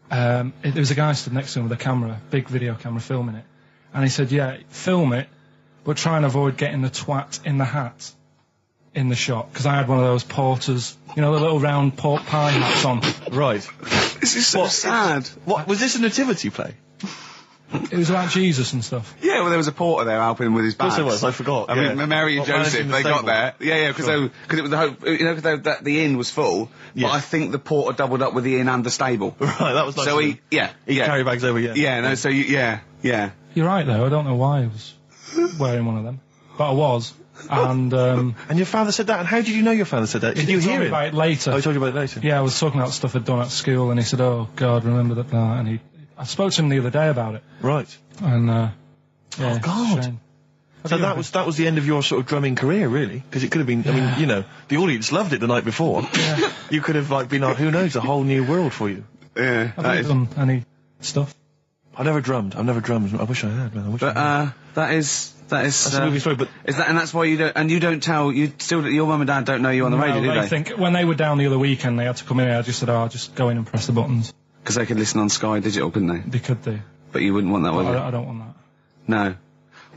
there was a guy stood next to him with a camera, big video camera, filming it, and he said, yeah, film it, but try and avoid getting the twat in the hat in the shot, because I had one of those porters, you know, the little round pork pie hats on. Right. This is so sad. What was this a nativity play? It was about Jesus and stuff. Yeah, well, there was a porter there helping him with his bags. Of course there was, I forgot. I mean, Mary and What, Joseph, managing they the got stable? there. Yeah, because it was the hope, the inn was full, Yeah. but I think the porter doubled up with the inn and the stable. Right, that was nice. So of he, him. yeah, He yeah. carry bags over, yeah. Yeah, no, so yeah. You're right, though. I don't know why I was wearing one of them. But I was. And, And your father said that, and how did you know your father said that? Did you he told hear me it? about it later. Oh, he told you about it later? Yeah, I was talking about stuff I'd done at school, and he said, "Oh God, remember that?" And I spoke to him the other day about it, Right. and yeah, Oh, God. it's a shame. So that was the end of your sort of drumming career, really? Because it could have been, I mean, you know, the audience loved it the night before. Yeah. You could have, like, been, who knows, a whole new world for you. Yeah, I've that never is. done any stuff. I've never drummed. I wish I had, man. I wish I had. But, that is, That's a movie story, but... is that, and that's why you don't tell, your mum and dad don't know you on the radio, do they they? think when they were down the other weekend, they had to come in here. I just said, "I'll just go in and press the buttons." Because they could listen on Sky Digital, couldn't they? They could do. But you wouldn't want that, would you? I don't want that. No.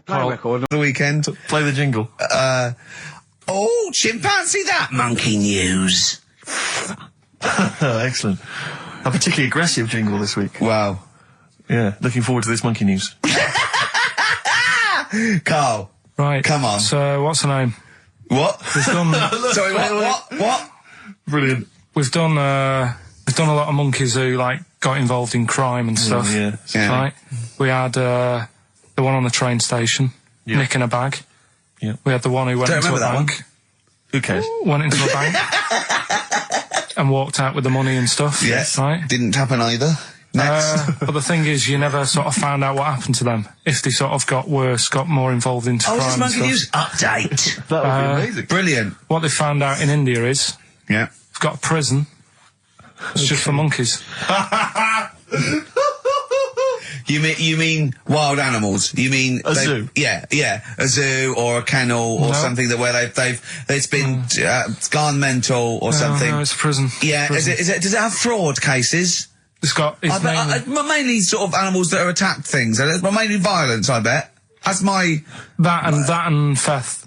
Play a Carl. record. The weekend. Play the jingle. Oh, chimpanzee that monkey news. Oh, excellent. A particularly aggressive jingle this week. Wow. Yeah, looking forward to this monkey news. Carl. Right. Come on. So what's the name? What? We've done. Sorry, what? Brilliant. We've done a lot of monkeys who like got involved in crime and stuff. Yeah. Yeah. Right. We had the one on the train station, Yeah. nicking a bag. Yeah. We had the one who went Don't into a remember that bank. Who cares? Went into a bank and walked out with the money and stuff. Yes. Right. Didn't happen either. Next. But the thing is, you never sort of found out what happened to them. If they sort of got worse, got more involved into crime this and monkey stuff. news update. That would be amazing. Brilliant. What they found out in India is Yeah. they've got a prison. It's just for monkeys. You mean wild animals? You mean A zoo? Yeah, a zoo or a kennel or No. something that where it's been gone mental or something. No, it's a prison. Yeah, Prison. is it? Does it have fraud cases? It's got his name. Mainly sort of animals that are attacked things. But mainly violence, I bet. That's my. That and theft.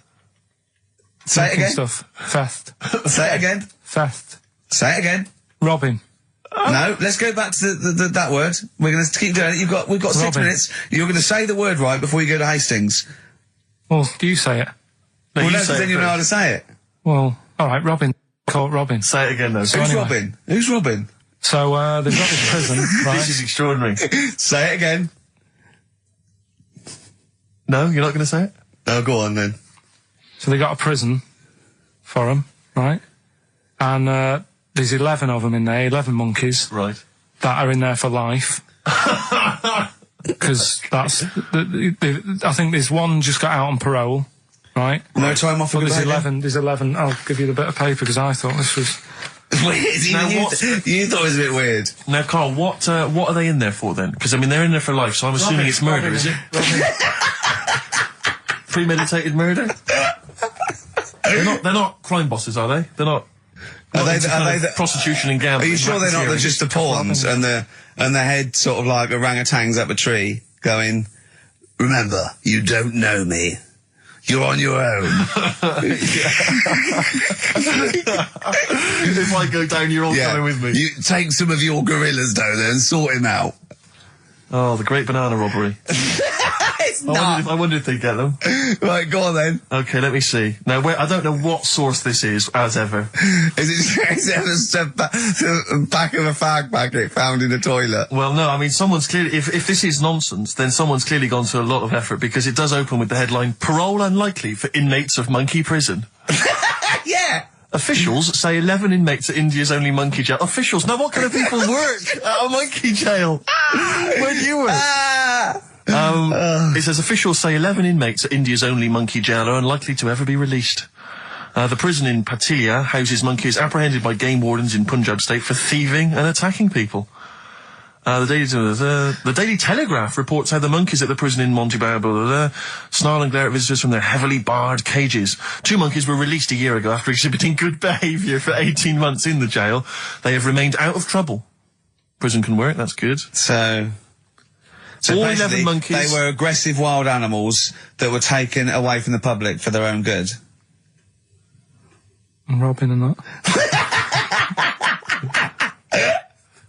Say it Monkey again. Stuff. Theft. Say it again. Theft. Say it again. Robbing. No, let's go back to that word. We're going to keep doing it. We've got 6 Robbing. minutes. You're going to say the word right before you go to Hastings. Well, you say it. No, Well, you no, say then it you know how first. to say it. Well, all right, Robin. Caught Robin. Say it again, though. So Who's anyway. Robin? Who's Robin? So they've got this prison, right? This is extraordinary. Say it again. No, you're not going to say it? Oh, go on then. So they got a prison for them, right? And there's 11 of them in there, 11 monkeys Right. that are in there for life. Because that's, I think there's one just got out on parole, right? No time off But for there's behaviour? 11, I'll give you the bit of paper because I thought this was... Weird. Now, You what's- you thought it was a bit weird. Now, Carl, what are they in there for, then? Because, I mean, they're in there for life, so I'm assuming it's murder, is it? Premeditated murder? They're not crime bosses, are they? They're not... Are they into the- kind are of they the- prostitution and Are gambling? you sure they're not racketeering? just the pawns and the head sort of like orangutans up a tree going, remember, you don't know me. You're on your own. If I go down, you're all coming with me. You take some of your gorillas down there and sort him out. Oh, the great banana robbery. It's I wonder if they get them. Right, go on then. Okay, let me see. Now, I don't know what source this is, as ever. Is it just the back of a fag packet found in the toilet? Well, no, I mean, someone's clearly... If this is nonsense, then someone's clearly gone to a lot of effort, because it does open with the headline, "Parole unlikely for inmates of monkey prison." Yeah. Officials say 11 inmates at India's only monkey jail. Officials? Now, what kind of people work at a monkey jail? Where do you work? It says officials say 11 inmates at India's only monkey jail are unlikely to ever be released. The prison in Patilia houses monkeys apprehended by game wardens in Punjab state for thieving and attacking people. The Daily Telegraph reports how the monkeys at the prison in Montebello snarl and glare at visitors from their heavily barred cages. 2 monkeys were released a year ago after exhibiting good behaviour for 18 months in the jail. They have remained out of trouble. Prison can work, that's good. So all 11 basically, monkeys... they were aggressive wild animals that were taken away from the public for their own good. And Robin and that.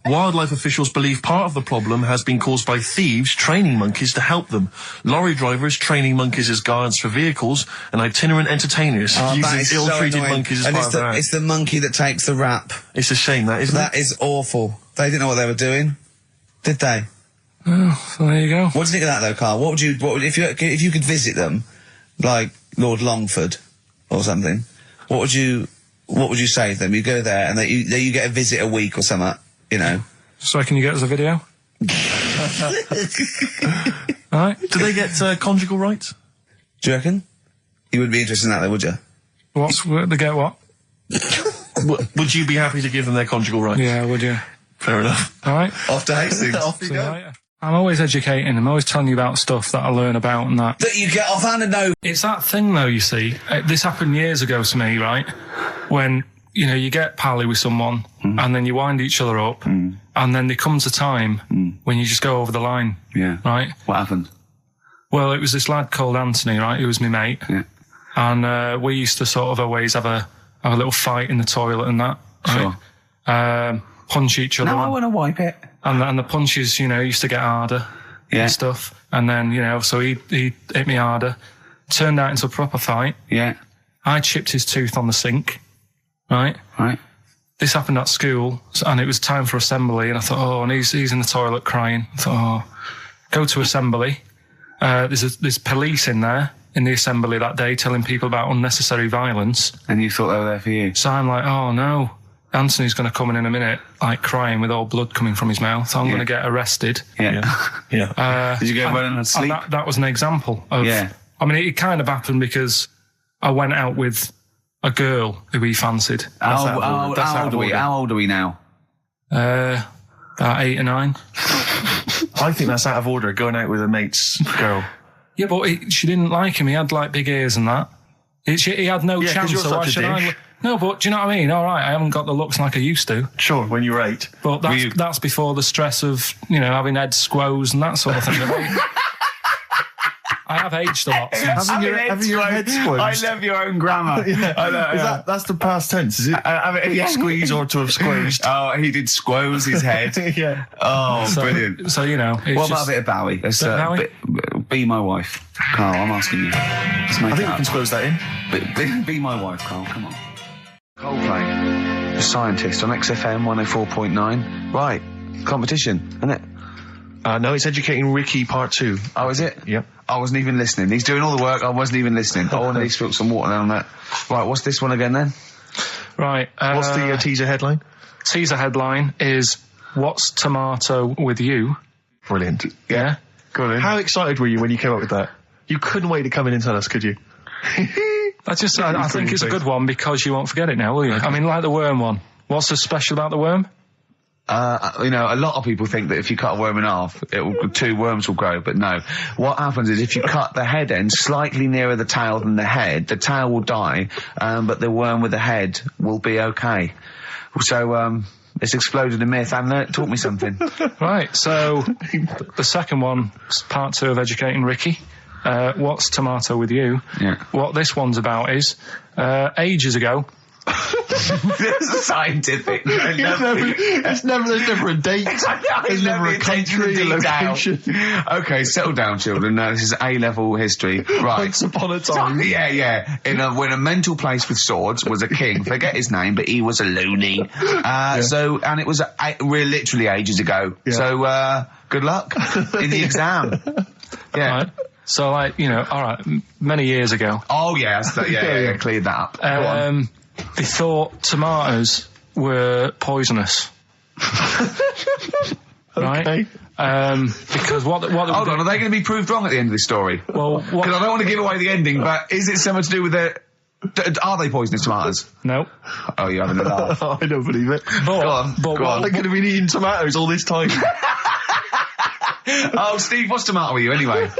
Wildlife officials believe part of the problem has been caused by thieves training monkeys to help them. Lorry drivers training monkeys as guards for vehicles, and itinerant entertainers using ill-treated monkeys as part of their act. It's the monkey that takes the rap. It's a shame, that, isn't it? That is awful. They didn't know what they were doing, did they? Oh, so there you go. What do you think of that, though, Karl? What would if you could visit them, like Lord Longford or something? What would you say to them? You go there and you get a visit a week or something, you know. So can you get us a video? Alright. Do they get conjugal rights? Do you reckon? You wouldn't be interested in that, though, would you? They get what? Would you be happy to give them their conjugal rights? Yeah, would you? Fair enough. Alright. Off to Hastings. Off you See go. you later. I'm always educating. I'm always telling you about stuff that I learn about and that. That you get offhand and know. It's that thing, though, you see. This happened years ago to me, right? When, you know, you get pally with someone and then you wind each other up and then there comes a time when you just go over the line. Yeah. Right? What happened? Well, it was this lad called Anthony, right? He was my mate. Yeah. And we used to sort of always have a little fight in the toilet and that. Right? Sure. Punch each other. No, I want to wipe it. And the punches, you know, used to get harder and stuff. And then, you know, so he hit me harder. Turned out into a proper fight. Yeah. I chipped his tooth on the sink. Right? Right. This happened at school, and it was time for assembly, and I thought, oh, and he's in the toilet crying. I thought, oh, go to assembly. There's police in there in the assembly that day telling people about unnecessary violence. And you thought they were there for you? So I'm like, oh no, Anthony's going to come in a minute, like crying with all blood coming from his mouth. I'm going to get arrested. Yeah. Yeah. Did you go running and sleep? That was an example of. Yeah. I mean, it kind of happened because I went out with a girl who he fancied. How old are we now? About 8 or 9. I think that's out of order, going out with a mate's girl. Yeah, but she didn't like him. He had like big ears and that. He had no chance. 'cause you're So why such a should I? dick. No, but do you know what I mean? All right, I haven't got the looks like I used to. Sure, when you were 8. But that's before the stress of, you know, having head squoze and that sort of thing. I have aged a lot. Having your head squeezed. I love your own grammar. Yeah. I know. That's the past tense, is it? Squeeze or to have squeezed. Oh, he did squoze his head. Yeah. Oh, brilliant. So, you know. What about a bit of Bowie? Let's, Bowie? Be my wife. Karl, I'm asking you. Let's make I think it we up. can squeeze that in. Be my wife, Karl, come on. Coldplay, The Scientist on XFM 104.9. Right, competition, isn't it? No, it's Educating Ricky Part 2. Oh, is it? Yep. I wasn't even listening. He's doing all the work. I wasn't even listening. I want to spill some water down that. Right, what's this one again then? Right. What's the teaser headline? Teaser headline is, What's Tomato with You? Brilliant. Yeah? Go on in. How excited were you when you came up with that? You couldn't wait to come in and tell us, could you? I think it's a good one because you won't forget it now, will you? I mean, like the worm one. What's so special about the worm? You know, a lot of people think that if you cut a worm in half, 2 worms will grow, but no. What happens is if you cut the head end slightly nearer the tail than the head, the tail will die, but the worm with the head will be okay. So, it's exploded a myth, and it taught me something. Right, so the second one, part 2 of Educating Ricky. What's Tomato with You? Yeah. What this one's about is, ages ago. It's scientific. There's never a date. There's never a country, a location. Okay, settle down, children. This is A-level history. Right. Once upon a time. Yeah. When a mental place with swords was a king. Forget his name, but he was a loony. So, and it was literally ages ago. Yeah. So, good luck in the exam. Yeah. Right. So, like, you know, all right, many years ago. Oh, yeah. Yeah. Cleared that up. Go on. They thought tomatoes were poisonous. Right? Okay. Because what Hold on, are they going to be proved wrong at the end of this story? Well, Because I don't want to give away the ending, but is it something to do with are they poisonous tomatoes? No. Oh, you're having a laugh. I don't believe it. Go on. I could have been eating tomatoes all this time. Oh, Steve, what's tomato with you anyway?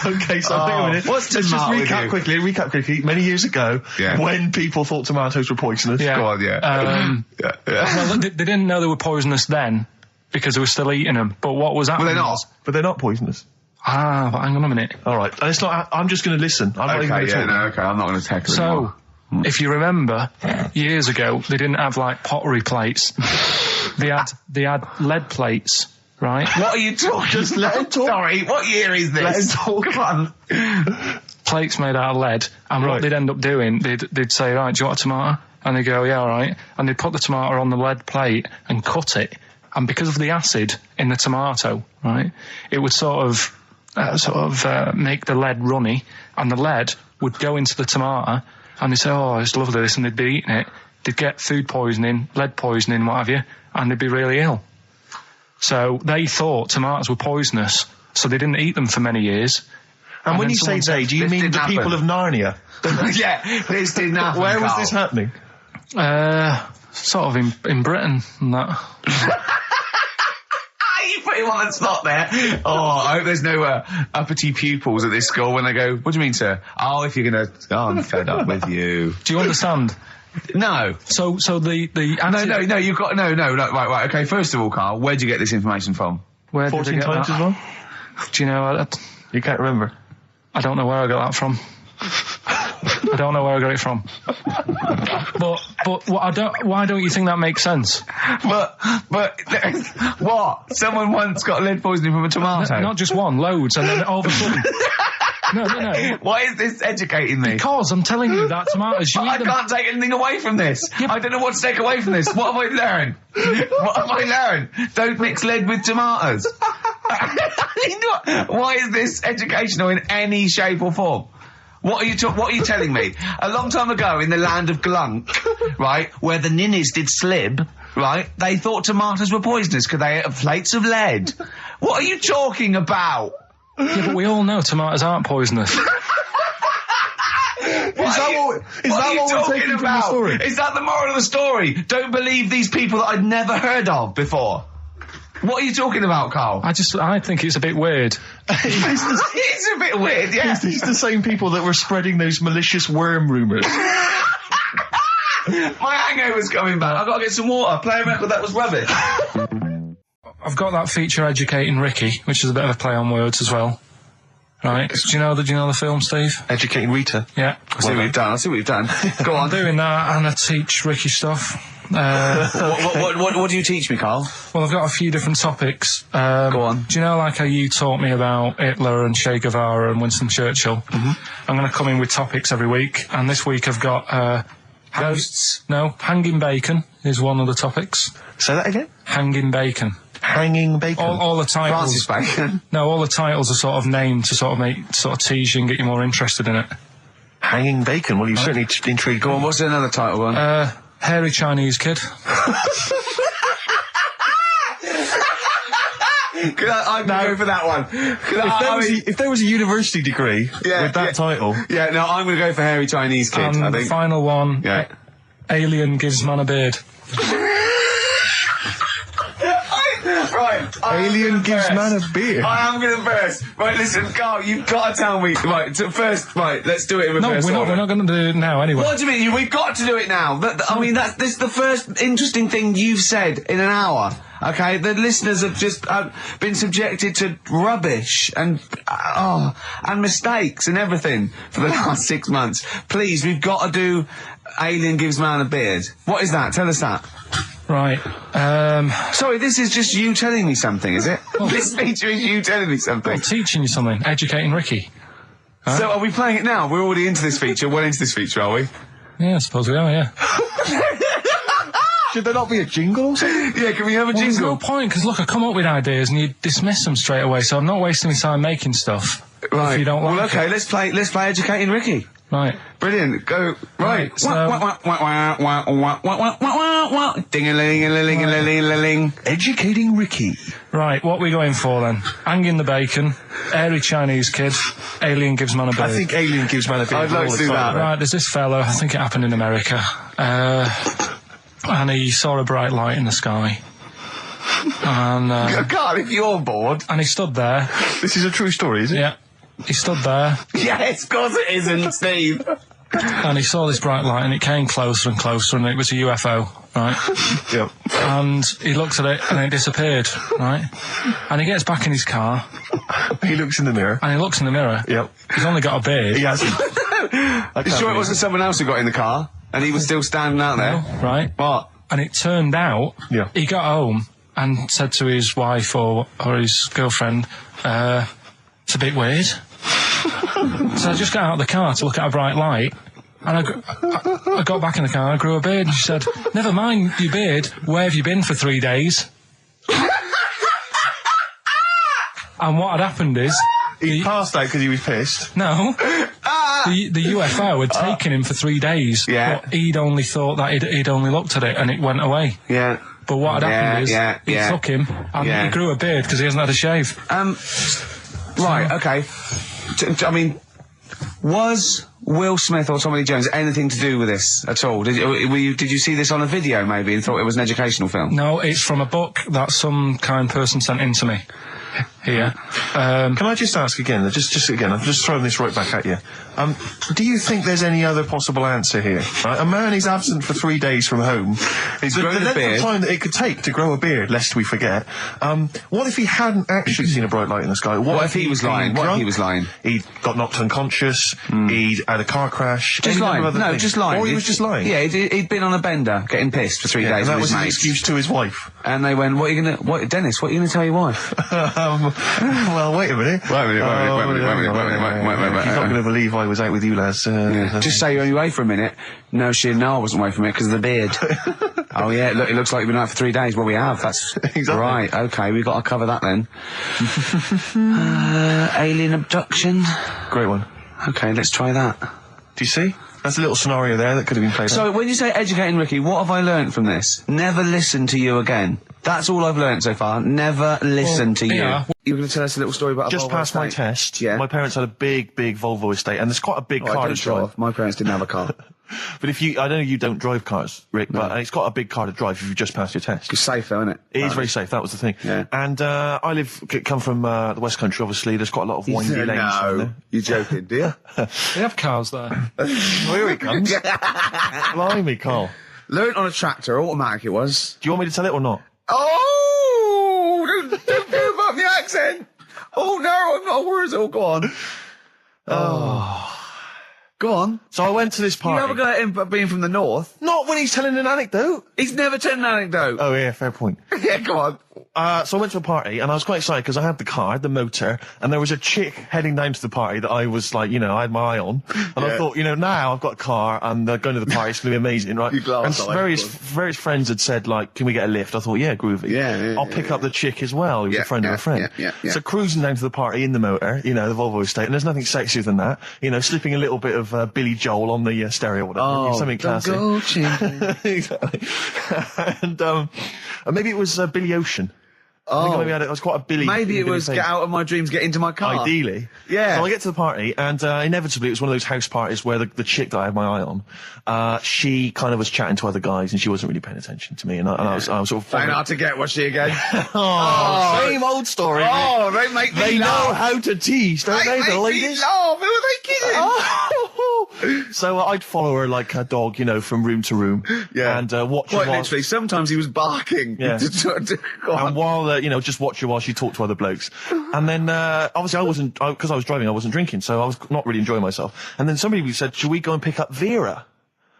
Okay, so hang on a minute. What's Let's just tomato with you? recap quickly. Many years ago, when people thought tomatoes were poisonous. Yeah. Go on, yeah. Well, they didn't know they were poisonous then because they were still eating them. But what was happening? Well, they're not. But they're not poisonous. But hang on a minute. All right, and it's not. I'm just going to listen. I'm not even going to talk. Okay, I'm not going to tackle it. So, If you remember, years ago, they didn't have, like, pottery plates. They had lead plates, right? What are you talking? Just let him talk. Sorry, what year is this? Let him talk. Come on. Plates made out of lead, and what they'd end up doing, they'd say, right, do you want a tomato? And they'd go, yeah, all right. And they'd put the tomato on the lead plate and cut it. And because of the acid in the tomato, right, it would sort of make the lead runny, and the lead would go into the tomato, and they'd say, oh, it's lovely this, and they'd be eating it. They'd get food poisoning, lead poisoning, what have you, and they'd be really ill. So they thought tomatoes were poisonous, so they didn't eat them for many years. And when you say they, do you mean the people of Narnia? Yeah, this didn't happen. Where was Karl. this happening? Sort of in Britain and that. You put him on the spot there. Oh, I hope there's no uppity pupils at this school when they go, what do you mean, sir? Oh, if you're going to... Oh, I'm fed up with you. Do you understand? No. So the No, you've got... No, right, okay, first of all, Karl, where'd you get this information from? Where did 14 I get times that? as well? Do you know... You can't remember. I don't know where I got that from. I don't know where I got it from. But why don't you think that makes sense? But what? Someone once got lead poisoning from a tomato? Not just one, loads, and then all of a sudden... No. Why is this educating me? Because I'm telling you that tomatoes, you I eat them... can't take anything away from this. Yeah, I don't know what to take away from this. What have I learned? What have I learned? Don't mix lead with tomatoes. Why is this educational in any shape or form? What are you telling me? A long time ago in the land of Glunk, right, where the ninnies did slib, right, they thought tomatoes were poisonous because they ate plates of lead. What are you talking about? Yeah, but we all know tomatoes aren't poisonous. Is that what we're taking from the story? Is that the moral of the story? Don't believe these people that I'd never heard of before. What are you talking about, Karl? I think it's a bit weird. It's a bit weird, yeah. It's the same people that were spreading those malicious worm rumours. My hangover's coming back. I've got to get some water. Play a record that was rubbish. I've got that feature Educating Ricky, which is a bit of a play on words as well. Right? Do you know the film, Steve? Educating Rita. Yeah. I see what you've done. Go on. I'm doing that, and I teach Ricky stuff. What do you teach me, Karl? Well, I've got a few different topics. Go on. Do you know, like how you taught me about Hitler and Che Guevara and Winston Churchill? Mm-hmm. I'm going to come in with topics every week, and this week I've got Ghosts? Hanging bacon is one of the topics. Say that again? Hanging bacon. Hanging bacon. All the titles. Francis Bacon. No, all the titles are sort of named to sort of tease you and get you more interested in it. Hanging bacon. Well, you've certainly intrigued. Go on, what's another title one? Hairy Chinese kid. I'm going to go for that one. If there was a university degree with that title. Yeah, no, I'm going to go for Hairy Chinese Kid, And I the think. final one, Yeah. Alien gives man a beard. Right. Alien gives man a beard. I am going to burst. Right, listen, Karl, you've got to tell me. Right, let's do it in reverse. No, we're not going to do it now anyway. What do you mean? We've got to do it now. I mean, this is the first interesting thing you've said in an hour. Okay, the listeners have just been subjected to rubbish and mistakes and everything for the last 6 months. Please, we've got to do Alien Gives Man a Beard. What is that? Tell us that. Right. Sorry, this is just you telling me something, is it? This feature is you telling me something. I'm teaching you something. Educating Ricky. Huh? So are we playing it now? We're already into this feature. Well into this feature, are we? Yeah, I suppose we are, yeah. Should there not be a jingle or something? Yeah, can we have a There's jingle? no point, because look, I come up with ideas and you dismiss them straight away, so I'm not wasting my time making stuff. Right. If you don't like well, okay, it. let's play Educating Ricky. Right. Brilliant. Go. Right. So- Ding-a-ling-a-ling-a-ling-a-ling. Educating Ricky. Right, what are we going for then? Hanging the bacon, Hairy Chinese kid, Alien gives man a beard. I think Alien Gives Man a Beard. I'd like to do that. Right, there's this fella, I think it happened in America, and he saw a bright light in the sky. And, Karl, if you're bored. and he stood there. This is a true story, is it? Yeah. He stood there, Yes, of course it isn't, Steve. and he saw this bright light, and it came closer and closer, and it was a UFO, right? Yep. And he looked at it, and it disappeared, right? And he gets back in his car, He looks in the mirror. And he looks in the mirror. Yep. He's only got a beard. He hasn't. You sure it wasn't someone else who got in the car and he was still standing out there? Right. What? And it turned out Yeah. he got home and said to his wife or his girlfriend, it's a bit weird. So I just got out of the car to look at a bright light, and I got back in the car and I grew a beard, and she said, never mind your beard, where have you been for 3 days? And what had happened is... He passed out because he was pissed. No. The UFO had taken him for 3 days. Yeah. But he'd only thought that he'd only looked at it and it went away. Yeah. But what had happened is, he took him and he grew a beard because he hasn't had a shave. Right, okay. I mean, was Will Smith or Tommy Lee Jones anything to do with this at all? Did you see this on a video maybe and thought it was an educational film? No, it's from a book that some kind person sent in to me. Here. Can I just ask again, just again, I'm just throwing this right back at you. Do you think there's any other possible answer here? Right? A man is absent for 3 days from home. He's the grown a length beard. of time that it could take to grow a beard, lest we forget. What if he hadn't actually seen a bright light in the sky? What if he was lying? What if he was lying? He'd got knocked unconscious, he'd had a car crash. Just lying. No, just lying. Or he was just lying. Yeah, he'd been on a bender, getting pissed for 3 days. And that with was his his mates. excuse to his wife. And they went, Dennis, what are you going to tell your wife? Well, wait a minute. Wait a minute. He's not going to believe I was out with you, lads. Just say you're only away for a minute. No, I wasn't away from it because of the beard. Oh, yeah, look, it looks like you've been out for 3 days. Well, we have. That's Exactly. right. Okay, we've got to cover that then. Alien abduction. Great one. Okay, let's try that. Do you see? That's a little scenario there that could have been played out. So, when you say educating Ricky, what have I learnt from this? Never listen to you again. That's all I've learnt so far. Never listen to you. You were going to tell us a little story about a Just Volvo past my estate? test, Yeah. my parents had a big Volvo estate, and there's quite a big Oh, I car to don't show drive. off. My parents didn't have a car. But I know you don't drive cars, Rick, but it's got a big car to drive if you've just passed your test. It's safe though, isn't it? It is very safe, that was the thing. Yeah. And I come from the West Country, obviously, there's quite a lot of windy lanes around there. You're joking, do you? They have cars there. Here he comes. Blimey, Karl. Learned on a tractor, automatic it was. Do you want me to tell it or not? Oh! Don't give up the accent! Oh no, I'm not worried. Oh, go on. Go on. So I went to this You party. have a go at him being from the north. Not when he's telling an anecdote. He's never told an anecdote. Oh yeah, fair point. Yeah, go on. So I went to a party and I was quite excited because I had the car, the motor, and there was a chick heading down to the party that I was like, I had my eye on. And I thought, now I've got a car and going to the party, it's going to be amazing, right? You glass And eye, various friends had said, like, can we get a lift? I thought, yeah, groovy. Yeah, I'll pick up the chick as well, who's Yeah, a friend of a friend. yeah. So cruising down to the party in the motor, the Volvo estate, and there's nothing sexier than that. Slipping a little bit of Billy Joel on the stereo or whatever. Something classic. Go, children. Exactly. And maybe it was Billy Ocean. I think maybe it was quite a Billy. Maybe it Billy was thing. get out of my dreams, get into my car. Ideally. Yeah. So I get to the party, and inevitably it was one of those house parties where the chick that I had my eye on, she kind of was chatting to other guys, and she wasn't really paying attention to me, and I was sort of... Trying hard to get, was she again? Same old story. Oh, they make me They know laugh. how to tease, don't they, the make me ladies? laugh. Who are they kidding? So I'd follow her like a dog, from room to room. Yeah. And watch her Quite while... literally, sometimes he was barking. Yeah. Go on. And while, just watch her while she talked to other blokes. And then, obviously because I was driving, I wasn't drinking, so I was not really enjoying myself. And then somebody said, should we go and pick up Vera?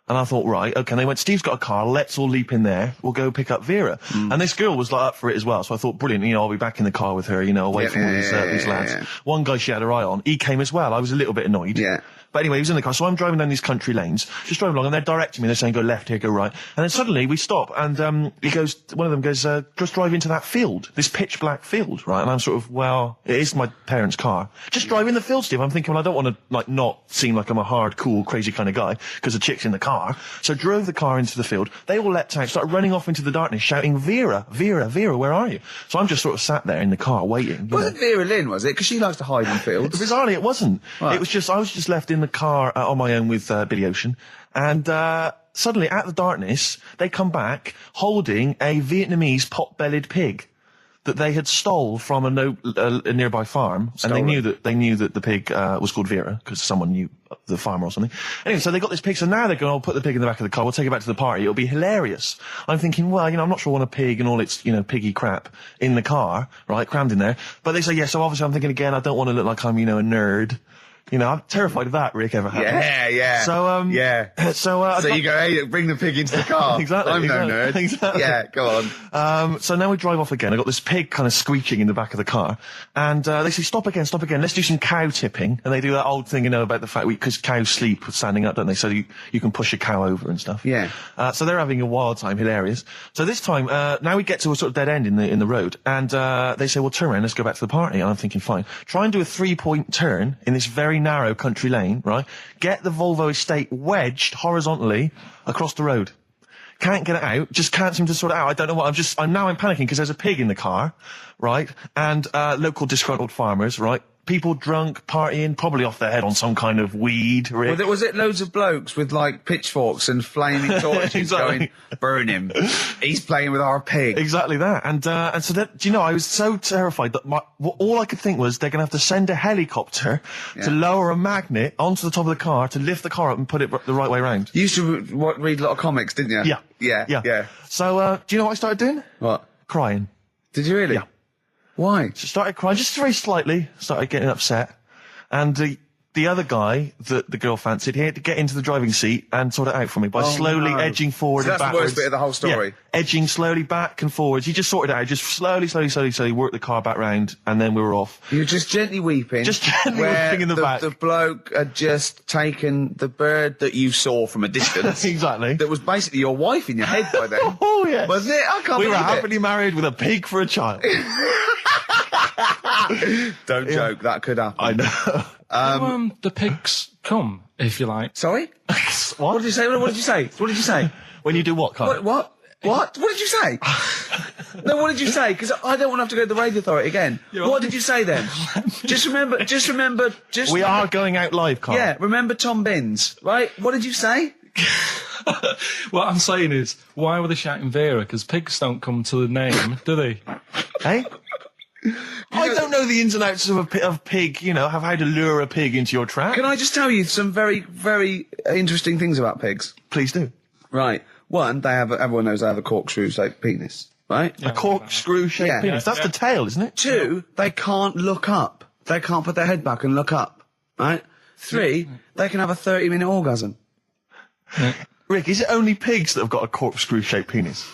And I thought, right, okay. And they went, Steve's got a car, let's all leap in there, we'll go pick up Vera. And this girl was like up for it as well, so I thought, brilliant, I'll be back in the car with her, away from all these lads. Yeah. One guy she had her eye on, he came as well, I was a little bit annoyed. Yeah. But anyway, he was in the car, so I'm driving down these country lanes, just driving along, and they're directing me, they're saying, go left here, go right. And then suddenly we stop, and one of them goes, just drive into that field, this pitch black field, right? And I'm sort of, well, it is my parents' car. Just drive in the field, Steve. I'm thinking, well, I don't want to, not seem like I'm a hard, cool, crazy kind of guy, because the chick's in the car. So drove the car into the field, they all leapt out, started running off into the darkness, shouting, Vera, Vera, Vera, where are you? So I'm just sort of sat there in the car, waiting. Wasn't Vera Lynn, was it? Because she likes to hide in fields. Bizarrely, it wasn't. Right. It was just, I was just left in the car on my own with Billy Ocean, and suddenly, at the darkness, they come back holding a Vietnamese pot-bellied pig. that they had stole from a nearby farm, and they knew that the pig was called Vera because someone knew the farmer or something. Anyway, so they got this pig. So now they're going, "I'll put the pig in the back of the car. We'll take it back to the party. It'll be hilarious." I'm thinking, well, I'm not sure I want a pig and all its, piggy crap in the car, right, crammed in there. But they say, yeah. So obviously, I'm thinking again, I don't want to look like I'm, a nerd. I'm terrified of that, Rick, ever happened. Yeah. So, So you go, hey, bring the pig into the car. Exactly. I'm no nerd. Exactly. Yeah, go on. So now we drive off again. I got this pig kind of squeaking in the back of the car, and they say, stop again. Let's do some cow tipping. And they do that old thing, about the fact because cows sleep standing up, don't they? So you can push a cow over and stuff. Yeah. So they're having a wild time, hilarious. So this time, now we get to a sort of dead end in the road, and they say, well, turn around, let's go back to the party. And I'm thinking, fine. Try and do a 3-point turn in this very narrow country lane, right? Get the Volvo estate wedged horizontally across the road. Can't get it out, just can't seem to sort it out. I don't know what, I'm panicking because there's a pig in the car, right? And, local disgruntled farmers, right? People drunk, partying, probably off their head on some kind of weed, Rick. Was it loads of blokes with, pitchforks and flaming torches Exactly. going, burn him. He's playing with our pig. Exactly that. And so that, I was so terrified that all I could think was they're going to have to send a helicopter to lower a magnet onto the top of the car to lift the car up and put it the right way round. You used to read a lot of comics, didn't you? Yeah. Yeah. So, do you know what I started doing? What? Crying. Did you really? Yeah. Why? Just started crying, just very slightly, started getting upset. And the other guy that the girl fancied, he had to get into the driving seat and sort it out for me by slowly edging forward So and that's backwards. the worst bit of the whole story. Yeah, edging slowly back and forwards. He just sorted it out, just slowly worked the car back round, and then we were off. You were just gently weeping. Just gently weeping in the back. The bloke had just taken the bird that you saw from a distance. Exactly. That was basically your wife in your head by then. Oh, yes. Was it? I can't We were believe it. happily married with a pig for a child. Don't joke, that could happen. I know. The pigs come, if you like. Sorry? What did you say? What did you say? What did you say? When you do what, Karl? What? What did you say? No, what did you say? Because I don't want to have to go to the radio authority again. What did you say then? Just remember. We are going out live, Karl. Yeah, remember Tom Binns, right? What did you say? What I'm saying is, why were they shouting Vera? Because pigs don't come to the name, do they? Hey? I don't know the ins and outs of pig, of how to lure a pig into your trap. Can I just tell you some very, very interesting things about pigs? Please do. Right. One, everyone knows they have a corkscrew-shaped penis, right? A corkscrew-shaped penis. That's the tail, isn't it? Two, they can't look up. They can't put their head back and look up, right? Three, they can have a 30-minute orgasm. Rick, is it only pigs that have got a corkscrew-shaped penis?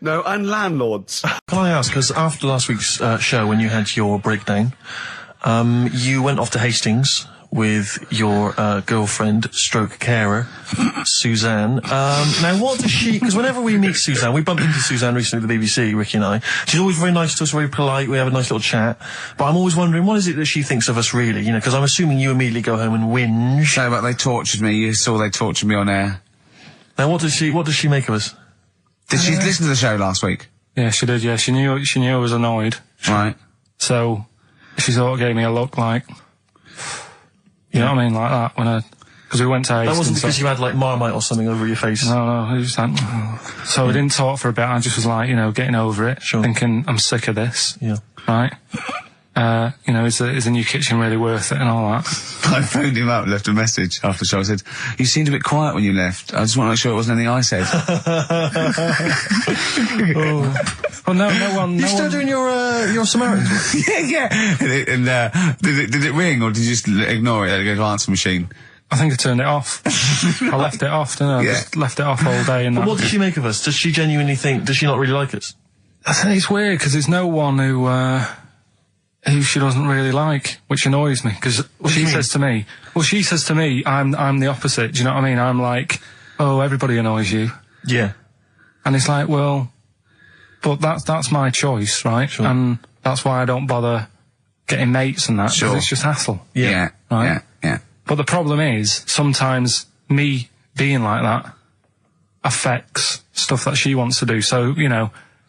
No, and landlords. Can I ask, because after last week's show, when you had your breakdown, you went off to Hastings with your girlfriend, stroke carer, Suzanne. Now, what does she... Because whenever we meet Suzanne, we bumped into Suzanne recently at the BBC, Ricky and I. She's always very nice to us, very polite. We have a nice little chat. But I'm always wondering, what is it that she thinks of us, really? Because I'm assuming you immediately go home and whinge. No, but they tortured me. You saw they tortured me on air. Now, what does she make of us? Did she listen to the show last week? Yeah, she did, yeah. She knew I was annoyed. Right. So, she sort of gave me a look like... You know what I mean? Like that, because we went to Hastings. That wasn't because you had, Marmite or something over your face? No, it was like... So we didn't talk for a bit. I just was like, getting over it. Sure. Thinking, I'm sick of this. Yeah. Right? Is the new kitchen really worth it and all that? I phoned him up, left a message after the show. I said, you seemed a bit quiet when you left. I just want to make sure it wasn't anything I said. Well, no one... You still doing your Samaritan's work? Yeah. And did it ring, or did you just ignore it? Let it go to answer machine? I think I turned it off. I left it off, didn't I? Yeah. Just left it off all day. And But what does she make of us? Does she genuinely think... Does she not really like us? I think it's weird, because there's no one who she doesn't really like, which annoys me, because she says to me, I'm the opposite, do you know what I mean? I'm like, oh, everybody annoys you. Yeah. And it's like, well, but that's my choice, right? Sure. And that's why I don't bother getting mates and that, because Sure. it's just hassle. Yeah. Right? Yeah. But the problem is, sometimes me being like that affects stuff that she wants to do. So,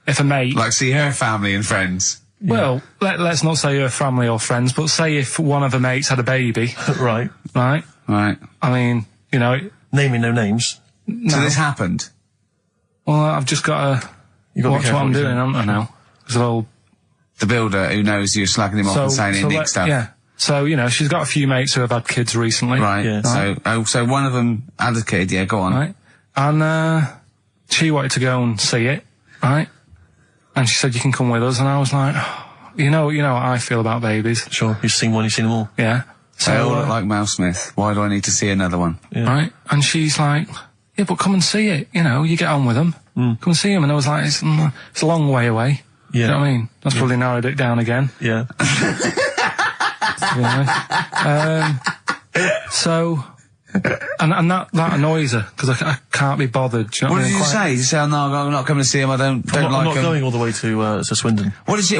if a mate... Like see her family and friends. Well, let's not say her family or friends, but say if one of her mates had a baby. Right. Right? Right. I mean, Naming no names. So this happened? Well, I've just got to watch what I'm doing, haven't I now? Because they'll the builder who knows you're slagging him off and saying he nicks stuff. Yeah. So, you know, she's got a few mates who have had kids recently. Right. Yeah. So one of them had a kid. Yeah, go on. Right. And, she wanted to go and see it. Right. And she said, you can come with us. And I was like, you know what I feel about babies. Sure. You've seen one, you've seen them all. Yeah. They all look like Mel Smith. Why do I need to see another one? Yeah. Right. And she's like, yeah, but come and see it. You know, you get on with them. Come and see them. And I was like, it's a long way away. Yeah. You know what I mean? That's probably narrowed it down again. Yeah. So, and that annoys her, because I can't be bothered. Do you know What what I did mean? you say? Did you say, oh, no, I'm not coming to see him, I don't I'm like not him? going all the way to Swindon. What is he,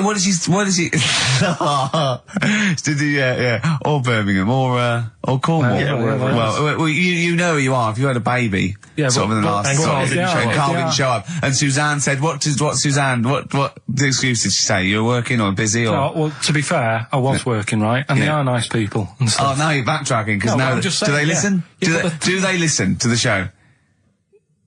did he, yeah, or Birmingham, or Cornwall. Yeah, wherever. Well, you know who you are, if you had a baby, Yeah, sort of in the last, and Carl didn't show up. Carl didn't show up, and Suzanne said, what Suzanne, what the excuse did she say? You were working or busy or? No, well, to be fair, I was working, right? And they are nice people and Oh, stuff. now you're backtracking, because No, now, I'm just do saying, they yeah. listen? Yeah, Do they listen to the show?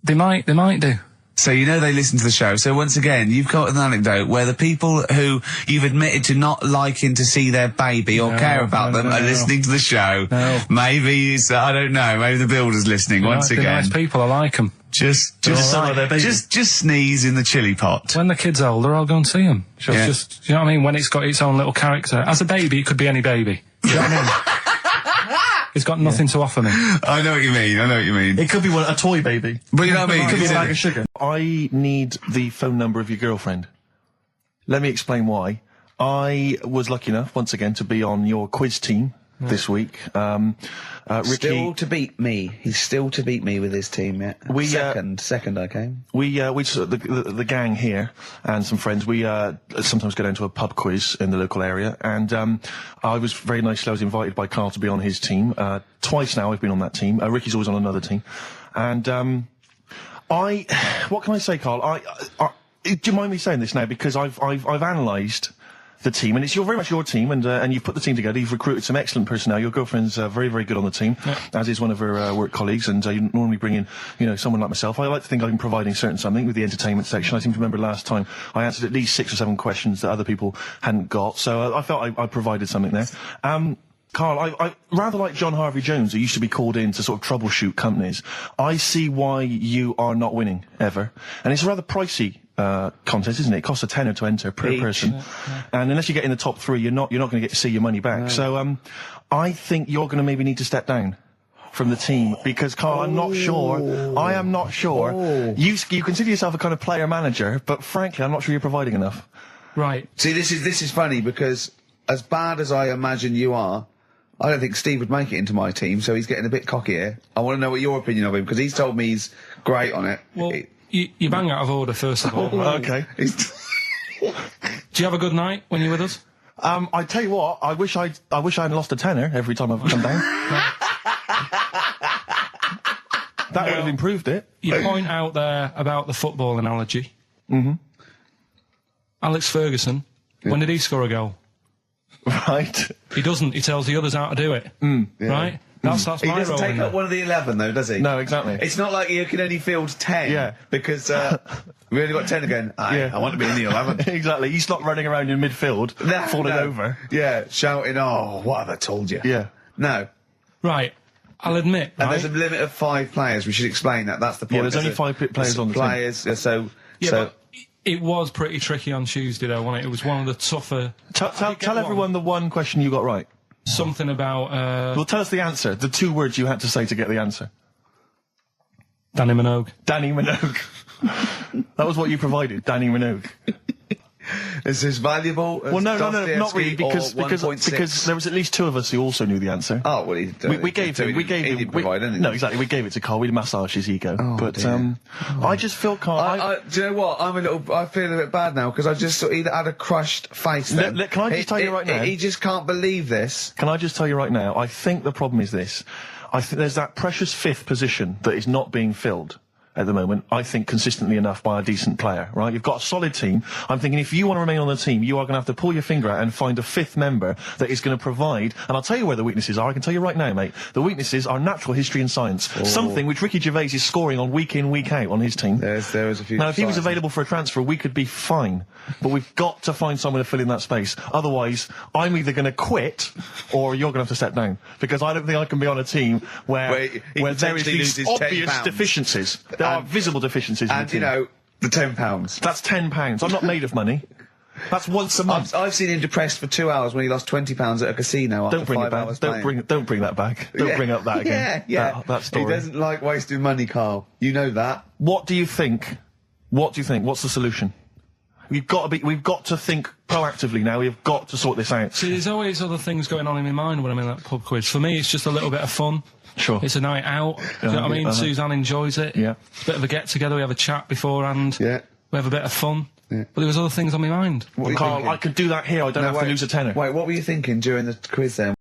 They might do. So you know they listen to the show. So once again, you've got an anecdote where the people who you've admitted to not liking to see their baby or care about them are listening to the show. No. Maybe I don't know. Maybe the builder's listening once They're again. nice people, I like them. Just their baby. sneeze in the chili pot. When the kid's older, I'll go and see them. Yeah. Just, you know what I mean? When it's got its own little character. As a baby, it could be any baby. Do you know what I mean? It's got nothing to offer me. I know what you mean. It could be a toy baby. But you know what I mean? It could be a bag of sugar. I need the phone number of your girlfriend. Let me explain why. I was lucky enough, once again, to be on your quiz team this week. Ricky, Still to beat me. He's still to beat me with his team, yeah. Second I came. the gang here and some friends, we sometimes go down to a pub quiz in the local area, and I was very nicely, I was invited by Karl to be on his team. Twice now I've been on that team. Ricky's always on another team. And what can I say, Karl? Do you mind me saying this now? Because I've analysed the team, and it's very much your team, and you've put the team together. You've recruited some excellent personnel. Your girlfriend's very, very good on the team, as is one of her work colleagues. And you normally bring in, someone like myself. I like to think I'm providing something with the entertainment section. I seem to remember last time I answered at least 6 or 7 questions that other people hadn't got. So I felt I provided something there. Karl, I rather like John Harvey Jones, who used to be called in to sort of troubleshoot companies. I see why you are not winning ever, and it's a rather pricey contest, isn't it? It costs a tenner to enter per person, and unless you get in the top 3, you're not going to get to see your money back. No. So I think you're going to maybe need to step down from the team, because Karl, I am not sure. You consider yourself a kind of player manager, but frankly, I'm not sure you're providing enough. Right. See, this is funny, because as bad as I imagine you are, I don't think Steve would make it into my team, so he's getting a bit cocky here. I want to know what your opinion of him, because he's told me he's great on it. Well, you bang out of order, first of all. Okay. Do you have a good night when you're with us? I tell you what, I wish I'd lost a tenner every time I've come down. That would have improved it. You point out there about the football analogy. Mm-hmm. Alex Ferguson, when did he score a goal? Right. He doesn't. He tells the others how to do it. Right? That's He my doesn't role. take up one of the 11, though, does he? No, exactly. It's not like you can only field 10. Yeah. Because we only got 10 again. I want to be in the 11. Exactly. He's not running around in midfield, falling over. Yeah, shouting, oh, what have I told you? Yeah. No. Right. I'll admit, And there's a limit of 5 players. We should explain that. That's the point. Yeah, there's only 5 players on the team. But it was pretty tricky on Tuesday, though, wasn't it? It was one of the tougher... Tell everyone the one question you got right. Something about... Well, tell us the answer. The 2 words you had to say to get the answer. Danny Minogue. Danny Minogue. That was what you provided, Danny Minogue. Is this valuable? Well, no, not really, because there was at least 2 of us who also knew the answer. Oh, well, we gave him. No, exactly. We gave it to Karl. We massaged his ego. Oh, but dear. I just feel Karl. Do you know what? I feel a bit bad now, because I just sort of had a crushed face. Then. Can I just tell you right now? He just can't believe this. Can I just tell you right now? I think the problem is this. I think there's that precious 5th position that is not being filled. at the moment, I think, consistently enough by a decent player, right? You've got a solid team. I'm thinking if you want to remain on the team, you are going to have to pull your finger out and find a fifth member that is going to provide, and I'll tell you where the weaknesses are. I can tell you right now, mate. The weaknesses are natural history and science. Something which Ricky Gervais is scoring on week in, week out on his team. There is a few. Now, if he was available for a transfer, we could be fine. But we've got to find someone to fill in that space. Otherwise, I'm either going to quit, or you're going to have to step down. Because I don't think I can be on a team where there is these obvious deficiencies. There are visible deficiencies in the And, team. you know, the £10. That's £10. I'm not made of money. That's once a month. I've seen him depressed for 2 hours when he lost £20 at a casino after Don't bring 5 it back. hours Don't bring that back. Don't bring up that again. Yeah. That story. He doesn't like wasting money, Carl. You know that. What do you think? What's the solution? We've got to think proactively now. We've got to sort this out. See, there's always other things going on in my mind when I'm in that pub quiz. For me, it's just a little bit of fun. Sure. It's a night out. Do you know what I mean? Suzanne enjoys it. Yeah. Bit of a get-together, we have a chat beforehand. Yeah. We have a bit of fun. Yeah. But there was other things on my mind. What were you Carl, thinking? I could do that here. I don't have to lose a tenner. Wait, what were you thinking during the quiz then?